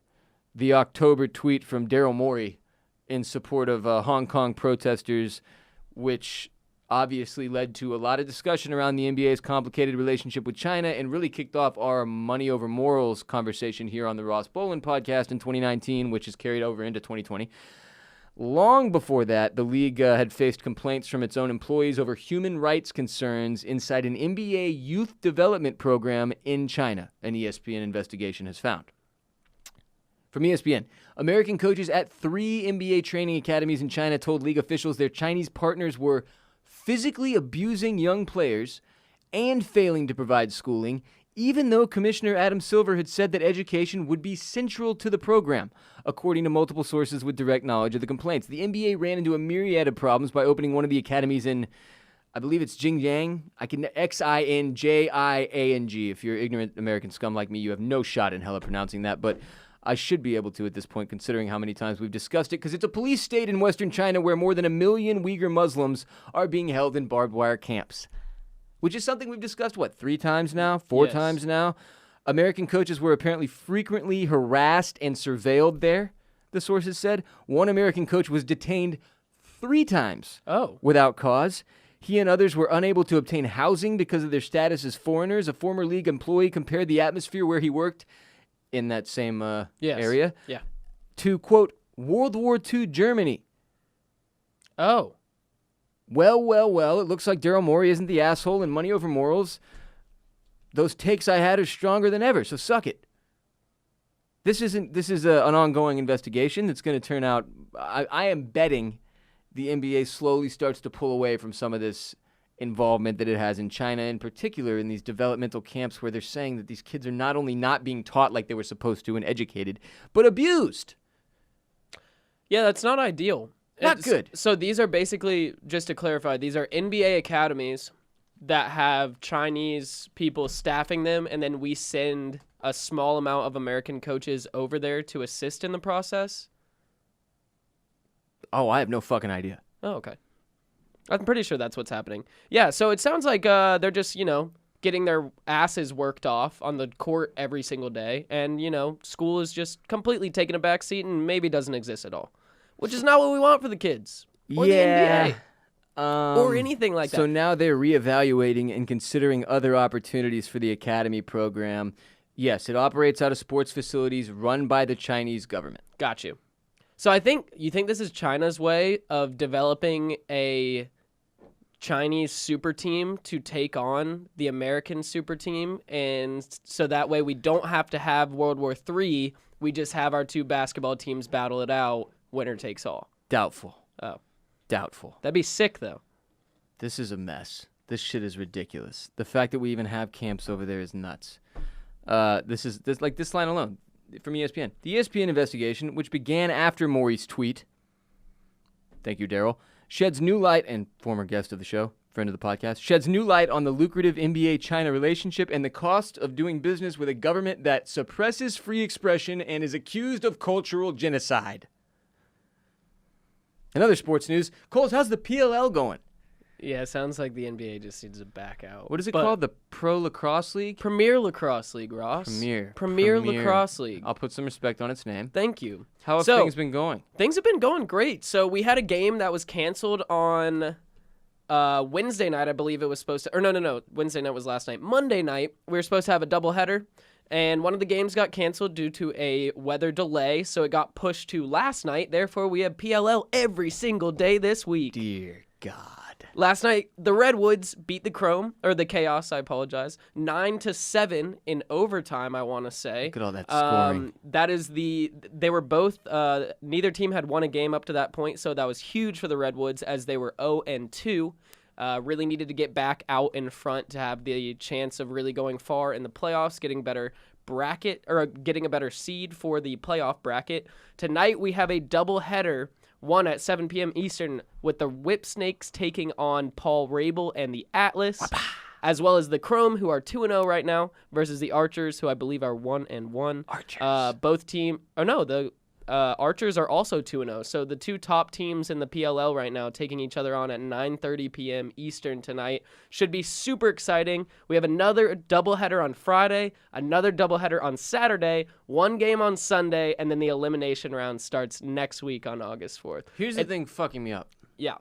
the October tweet from Daryl Morey in support of Hong Kong protesters, which obviously led to a lot of discussion around the NBA's complicated relationship with China and really kicked off our money over morals conversation here on the Ross Bolen Podcast in 2019, which is carried over into 2020. Long before that, the league had faced complaints from its own employees over human rights concerns inside an NBA youth development program in China, an ESPN investigation has found. From ESPN, American coaches at 3 NBA training academies in China told league officials their Chinese partners were physically abusing young players and failing to provide schooling, even though Commissioner Adam Silver had said that education would be central to the program, according to multiple sources with direct knowledge of the complaints. The NBA ran into a myriad of problems by opening one of the academies in, I believe it's Xinjiang. Xinjiang. If you're ignorant American scum like me, you have no shot in hell of pronouncing that, but I should be able to at this point, considering how many times we've discussed it, because it's a police state in western China where more than 1 million Uyghur Muslims are being held in barbed wire camps, which is something we've discussed, 3 times now? 4 times now? American coaches were apparently frequently harassed and surveilled there, the sources said. One American coach was detained 3 times without cause. He and others were unable to obtain housing because of their status as foreigners. A former league employee compared the atmosphere where he worked in that same area to, quote, World War II Germany. Oh. Well, it looks like Daryl Morey isn't the asshole in Money Over Morals. Those takes I had are stronger than ever, so suck it. This is an ongoing investigation that's going to turn out, I am betting the NBA slowly starts to pull away from some of this involvement that it has in China, in particular in these developmental camps where they're saying that these kids are not only not being taught like they were supposed to and educated, but abused. Yeah, that's not ideal. Not good. So these are basically, just to clarify, these are NBA academies that have Chinese people staffing them, and then we send a small amount of American coaches over there to assist in the process? Oh, I have no fucking idea. Oh, okay. I'm pretty sure that's what's happening. Yeah, so it sounds like they're just, getting their asses worked off on the court every single day. And, school is just completely taking a back seat and maybe doesn't exist at all, which is not what we want for the kids or the NBA. Or anything like that. So now they're reevaluating and considering other opportunities for the academy program. Yes, it operates out of sports facilities run by the Chinese government. Got you. So you think this is China's way of developing a Chinese super team to take on the American super team, and so that way we don't have to have World War III. We just have our two basketball teams battle it out. Winner takes all. Doubtful. Oh. Doubtful. That'd be sick, though. This is a mess. This shit is ridiculous. The fact that we even have camps over there is nuts. This line alone from ESPN. The ESPN investigation, which began after Maury's tweet, thank you, Daryl, sheds new light, and former guest of the show, friend of the podcast, sheds new light on the lucrative NBA-China relationship and the cost of doing business with a government that suppresses free expression and is accused of cultural genocide. In other sports news, Coles, how's the PLL going? Yeah, it sounds like the NBA just needs to back out. What is it called? The Pro Lacrosse League? Premier Lacrosse League, Ross. Premier Lacrosse League. I'll put some respect on its name. Thank you. How have things been going? Things have been going great. So we had a game that was canceled on Wednesday night, I believe it was supposed to. Or no. Wednesday night was last night. Monday night, we were supposed to have a doubleheader. And one of the games got canceled due to a weather delay, so it got pushed to last night. Therefore, we have PLL every single day this week. Dear God. Last night, the Redwoods beat the Chaos, I apologize, 9-7 in overtime, I want to say. Look at all that scoring. They were both, neither team had won a game up to that point, so that was huge for the Redwoods as they were 0-2. Really needed to get back out in front to have the chance of really going far in the playoffs, getting a better seed for the playoff bracket. Tonight we have a doubleheader, one at 7 p.m. Eastern, with the Whip Snakes taking on Paul Rabel and the Atlas, as well as the Chrome, who are 2-0 right now, versus the Archers, who I believe are 1-1. Archers. The Archers are also 2-0. So the two top teams in the PLL right now taking each other on at 9:30 p.m. Eastern tonight. Should be super exciting. We have another doubleheader on Friday, another doubleheader on Saturday, one game on Sunday, and then the elimination round starts next week on August 4th. Here's the thing fucking me up. Yeah.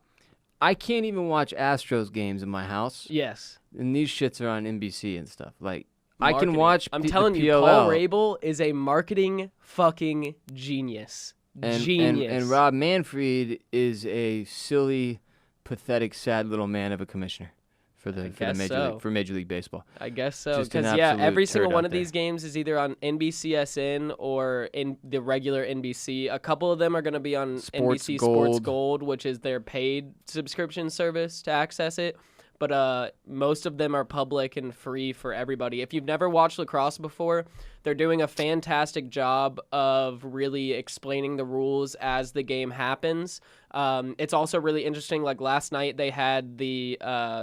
I can't even watch Astros games in my house. Yes. And these shits are on NBC and stuff. Like, marketing. I can watch I'm telling you, Paul Rabel is a marketing fucking genius. And Rob Manfred is a silly, pathetic, sad little man of a commissioner for Major League Baseball. I guess so. Because, every single one of these games is either on NBCSN or in the regular NBC. A couple of them are going to be on NBC Sports Gold, which is their paid subscription service to access it. But most of them are public and free for everybody. If you've never watched lacrosse before, they're doing a fantastic job of really explaining the rules as the game happens. It's also really interesting. Like last night, they had the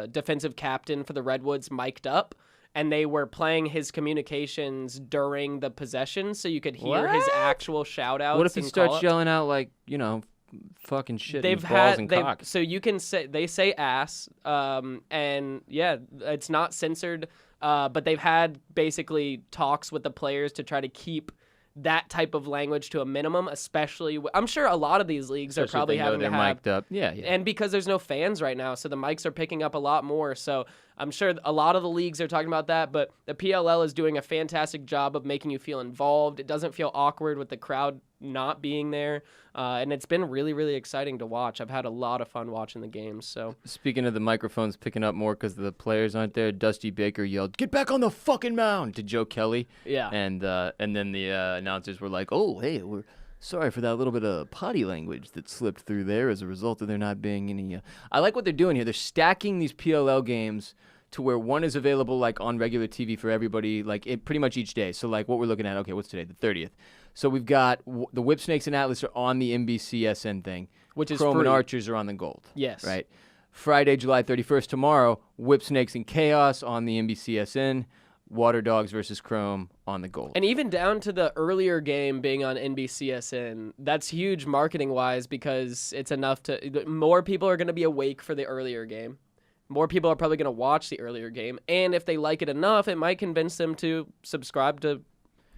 defensive captain for the Redwoods mic'd up, and they were playing his communications during the possession, so you could hear his actual shout-outs. What if he starts yelling out, like, fucking shit and balls and cock? So you can say, they say ass, and yeah, it's not censored, but they've had basically talks with the players to try to keep that type of language to a minimum, especially I'm sure a lot of these leagues are probably having to have mic'd up. Yeah. And because there's no fans right now, so the mics are picking up a lot more. So I'm sure a lot of the leagues are talking about that, but the PLL is doing a fantastic job of making you feel involved. It doesn't feel awkward with the crowd not being there, and it's been really, really exciting to watch. I've had a lot of fun watching the games. So speaking of the microphones picking up more because the players aren't there, Dusty Baker yelled, "Get back on the fucking mound!" to Joe Kelly. Yeah, and then the announcers were like, "Oh, hey, we're sorry for that little bit of potty language that slipped through there as a result of there not being any." I like what they're doing here. They're stacking these PLL games to where one is available like on regular TV for everybody, like pretty much each day. So like what we're looking at, okay, what's today? The 30th. So we've got the Whip Snakes and Atlas are on the NBCSN thing, which is Chrome free. And Archers are on the Gold. Yes. Right. Friday, July 31st, tomorrow, Whip Snakes and Chaos on the NBCSN, Water Dogs versus Chrome on the Gold. And even down to the earlier game being on NBCSN, that's huge marketing-wise because it's enough to – more people are going to be awake for the earlier game. more people are probably going to watch the earlier game. And if they like it enough, it might convince them to subscribe to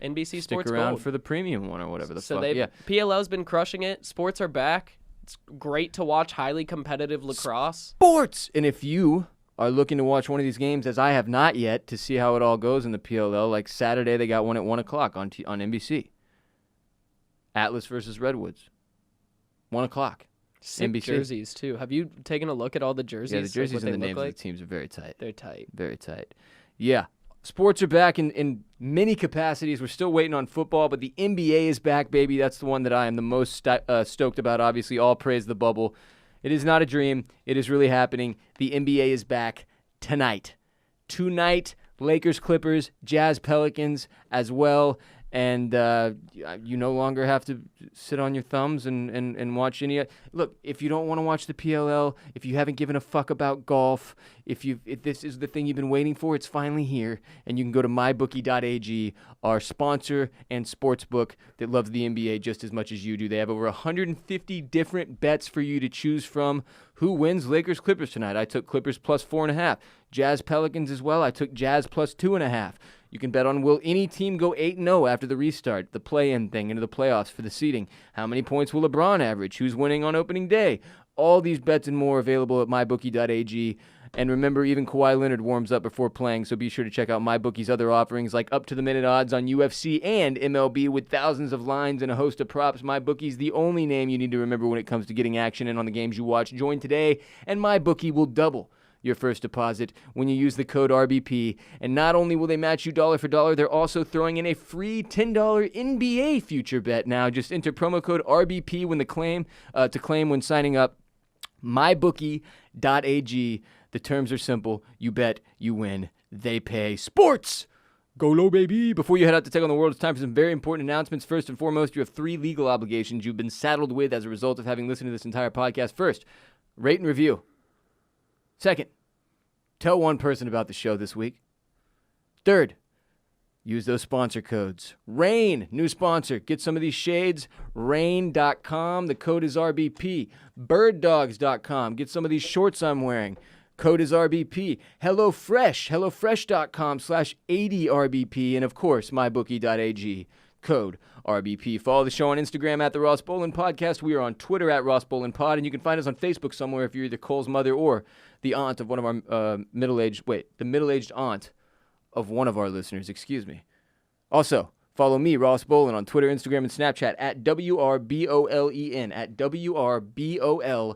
NBC Sports Gold. Stick around for the premium one or whatever the fuck. Yeah. PLL's been crushing it. Sports are back. It's great to watch highly competitive lacrosse. Sports! And if you are looking to watch one of these games, as I have not yet, to see how it all goes in the PLL, like Saturday they got one at 1 o'clock on NBC. Atlas versus Redwoods. 1 o'clock. Sick NBC. Jerseys, too. Have you taken a look at all the jerseys? Yeah, the jerseys and the names of the teams are very tight. They're tight. Very tight. Yeah. Sports are back in many capacities. We're still waiting on football, but the NBA is back, baby. That's the one that I am the most stoked about, obviously. All praise the bubble. It is not a dream. It is really happening. The NBA is back tonight. Tonight, Lakers, Clippers, Jazz, Pelicans as well. And you no longer have to sit on your thumbs and watch any. Look, if you don't want to watch the PLL, if you haven't given a fuck about golf, if this is the thing you've been waiting for, it's finally here. And you can go to mybookie.ag, our sponsor and sportsbook that loves the NBA just as much as you do. They have over 150 different bets for you to choose from. Who wins? Lakers, Clippers tonight. I took Clippers plus 4.5. Jazz, Pelicans as well. I took Jazz plus 2.5. You can bet on will any team go 8-0 after the restart, the play-in thing into the playoffs for the seeding. How many points will LeBron average? Who's winning on opening day? All these bets and more available at mybookie.ag. And remember, even Kawhi Leonard warms up before playing, so be sure to check out MyBookie's other offerings like up-to-the-minute odds on UFC and MLB with thousands of lines and a host of props. MyBookie's the only name you need to remember when it comes to getting action in on the games you watch. Join today, and MyBookie will double your first deposit when you use the code RBP. And not only will they match you dollar for dollar, they're also throwing in a free $10 NBA future bet now. Just enter promo code RBP when to claim when signing up. MyBookie.ag. The terms are simple. You bet, you win, they pay. Sports! Go low, baby! Before you head out to take on the world, it's time for some very important announcements. First and foremost, you have 3 legal obligations you've been saddled with as a result of having listened to this entire podcast. First, rate and review. Second, tell one person about the show this week. Third, use those sponsor codes. Rain, new sponsor. Get some of these shades. Rain.com. The code is RBP. Birddogs.com. Get some of these shorts I'm wearing. Code is RBP. HelloFresh. HelloFresh.com/80RBP. And, of course, MyBookie.ag. Code RBP. Follow the show on Instagram at the Ross Bolen Podcast. We are on Twitter at Ross Bolen Pod. And you can find us on Facebook somewhere if you're either Cole's mother or the aunt of one of our the middle-aged aunt of one of our listeners, excuse me. Also, follow me, Ross Bolen, on Twitter, Instagram, and Snapchat at WRBOLEN, at WRBOLEN,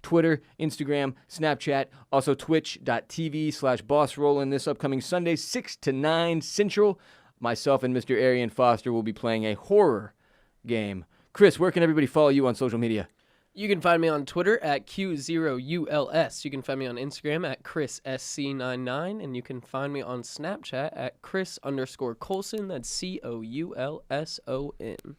Twitter, Instagram, Snapchat, also twitch.tv/BossRollin. This upcoming Sunday, 6 to 9 Central, myself and Mr. Arian Foster will be playing a horror game. Chris, where can everybody follow you on social media? You can find me on Twitter at Q0ULS. You can find me on Instagram at ChrisSC99. And you can find me on Snapchat at Chris_Coulson. That's COULSON.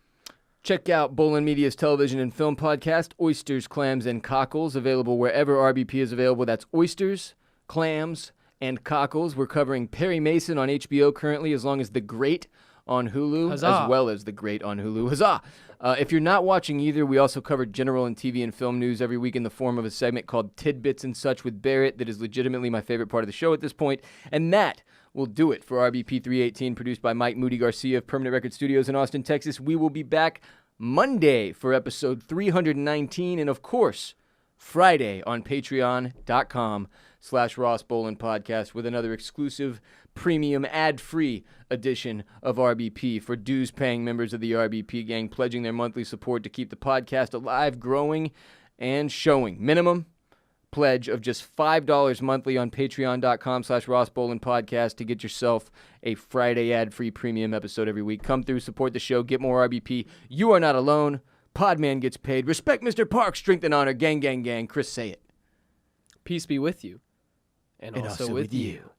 Check out Bolen Media's television and film podcast, Oysters, Clams, and Cockles, available wherever RBP is available. That's Oysters, Clams, and Cockles. We're covering Perry Mason on HBO currently, as long as The Great on Hulu, Huzzah. As well as The Great on Hulu. Huzzah! If you're not watching either, we also cover general and TV and film news every week in the form of a segment called Tidbits and Such with Barrett that is legitimately my favorite part of the show at this point. And that will do it for RBP 318, produced by Mike Moody Garcia of Permanent Record Studios in Austin, Texas. We will be back Monday for episode 319, and of course, Friday on patreon.com/Ross Bolen Podcast with another exclusive premium ad-free edition of RBP for dues-paying members of the RBP gang, pledging their monthly support to keep the podcast alive, growing, and showing. Minimum pledge of just $5 monthly on patreon.com/Ross Bolen Podcast to get yourself a Friday ad-free premium episode every week. Come through, support the show, get more RBP. You are not alone. Podman gets paid. Respect Mr. Park, strength and honor. Gang, gang, gang. Chris, say it. Peace be with you. And also with you.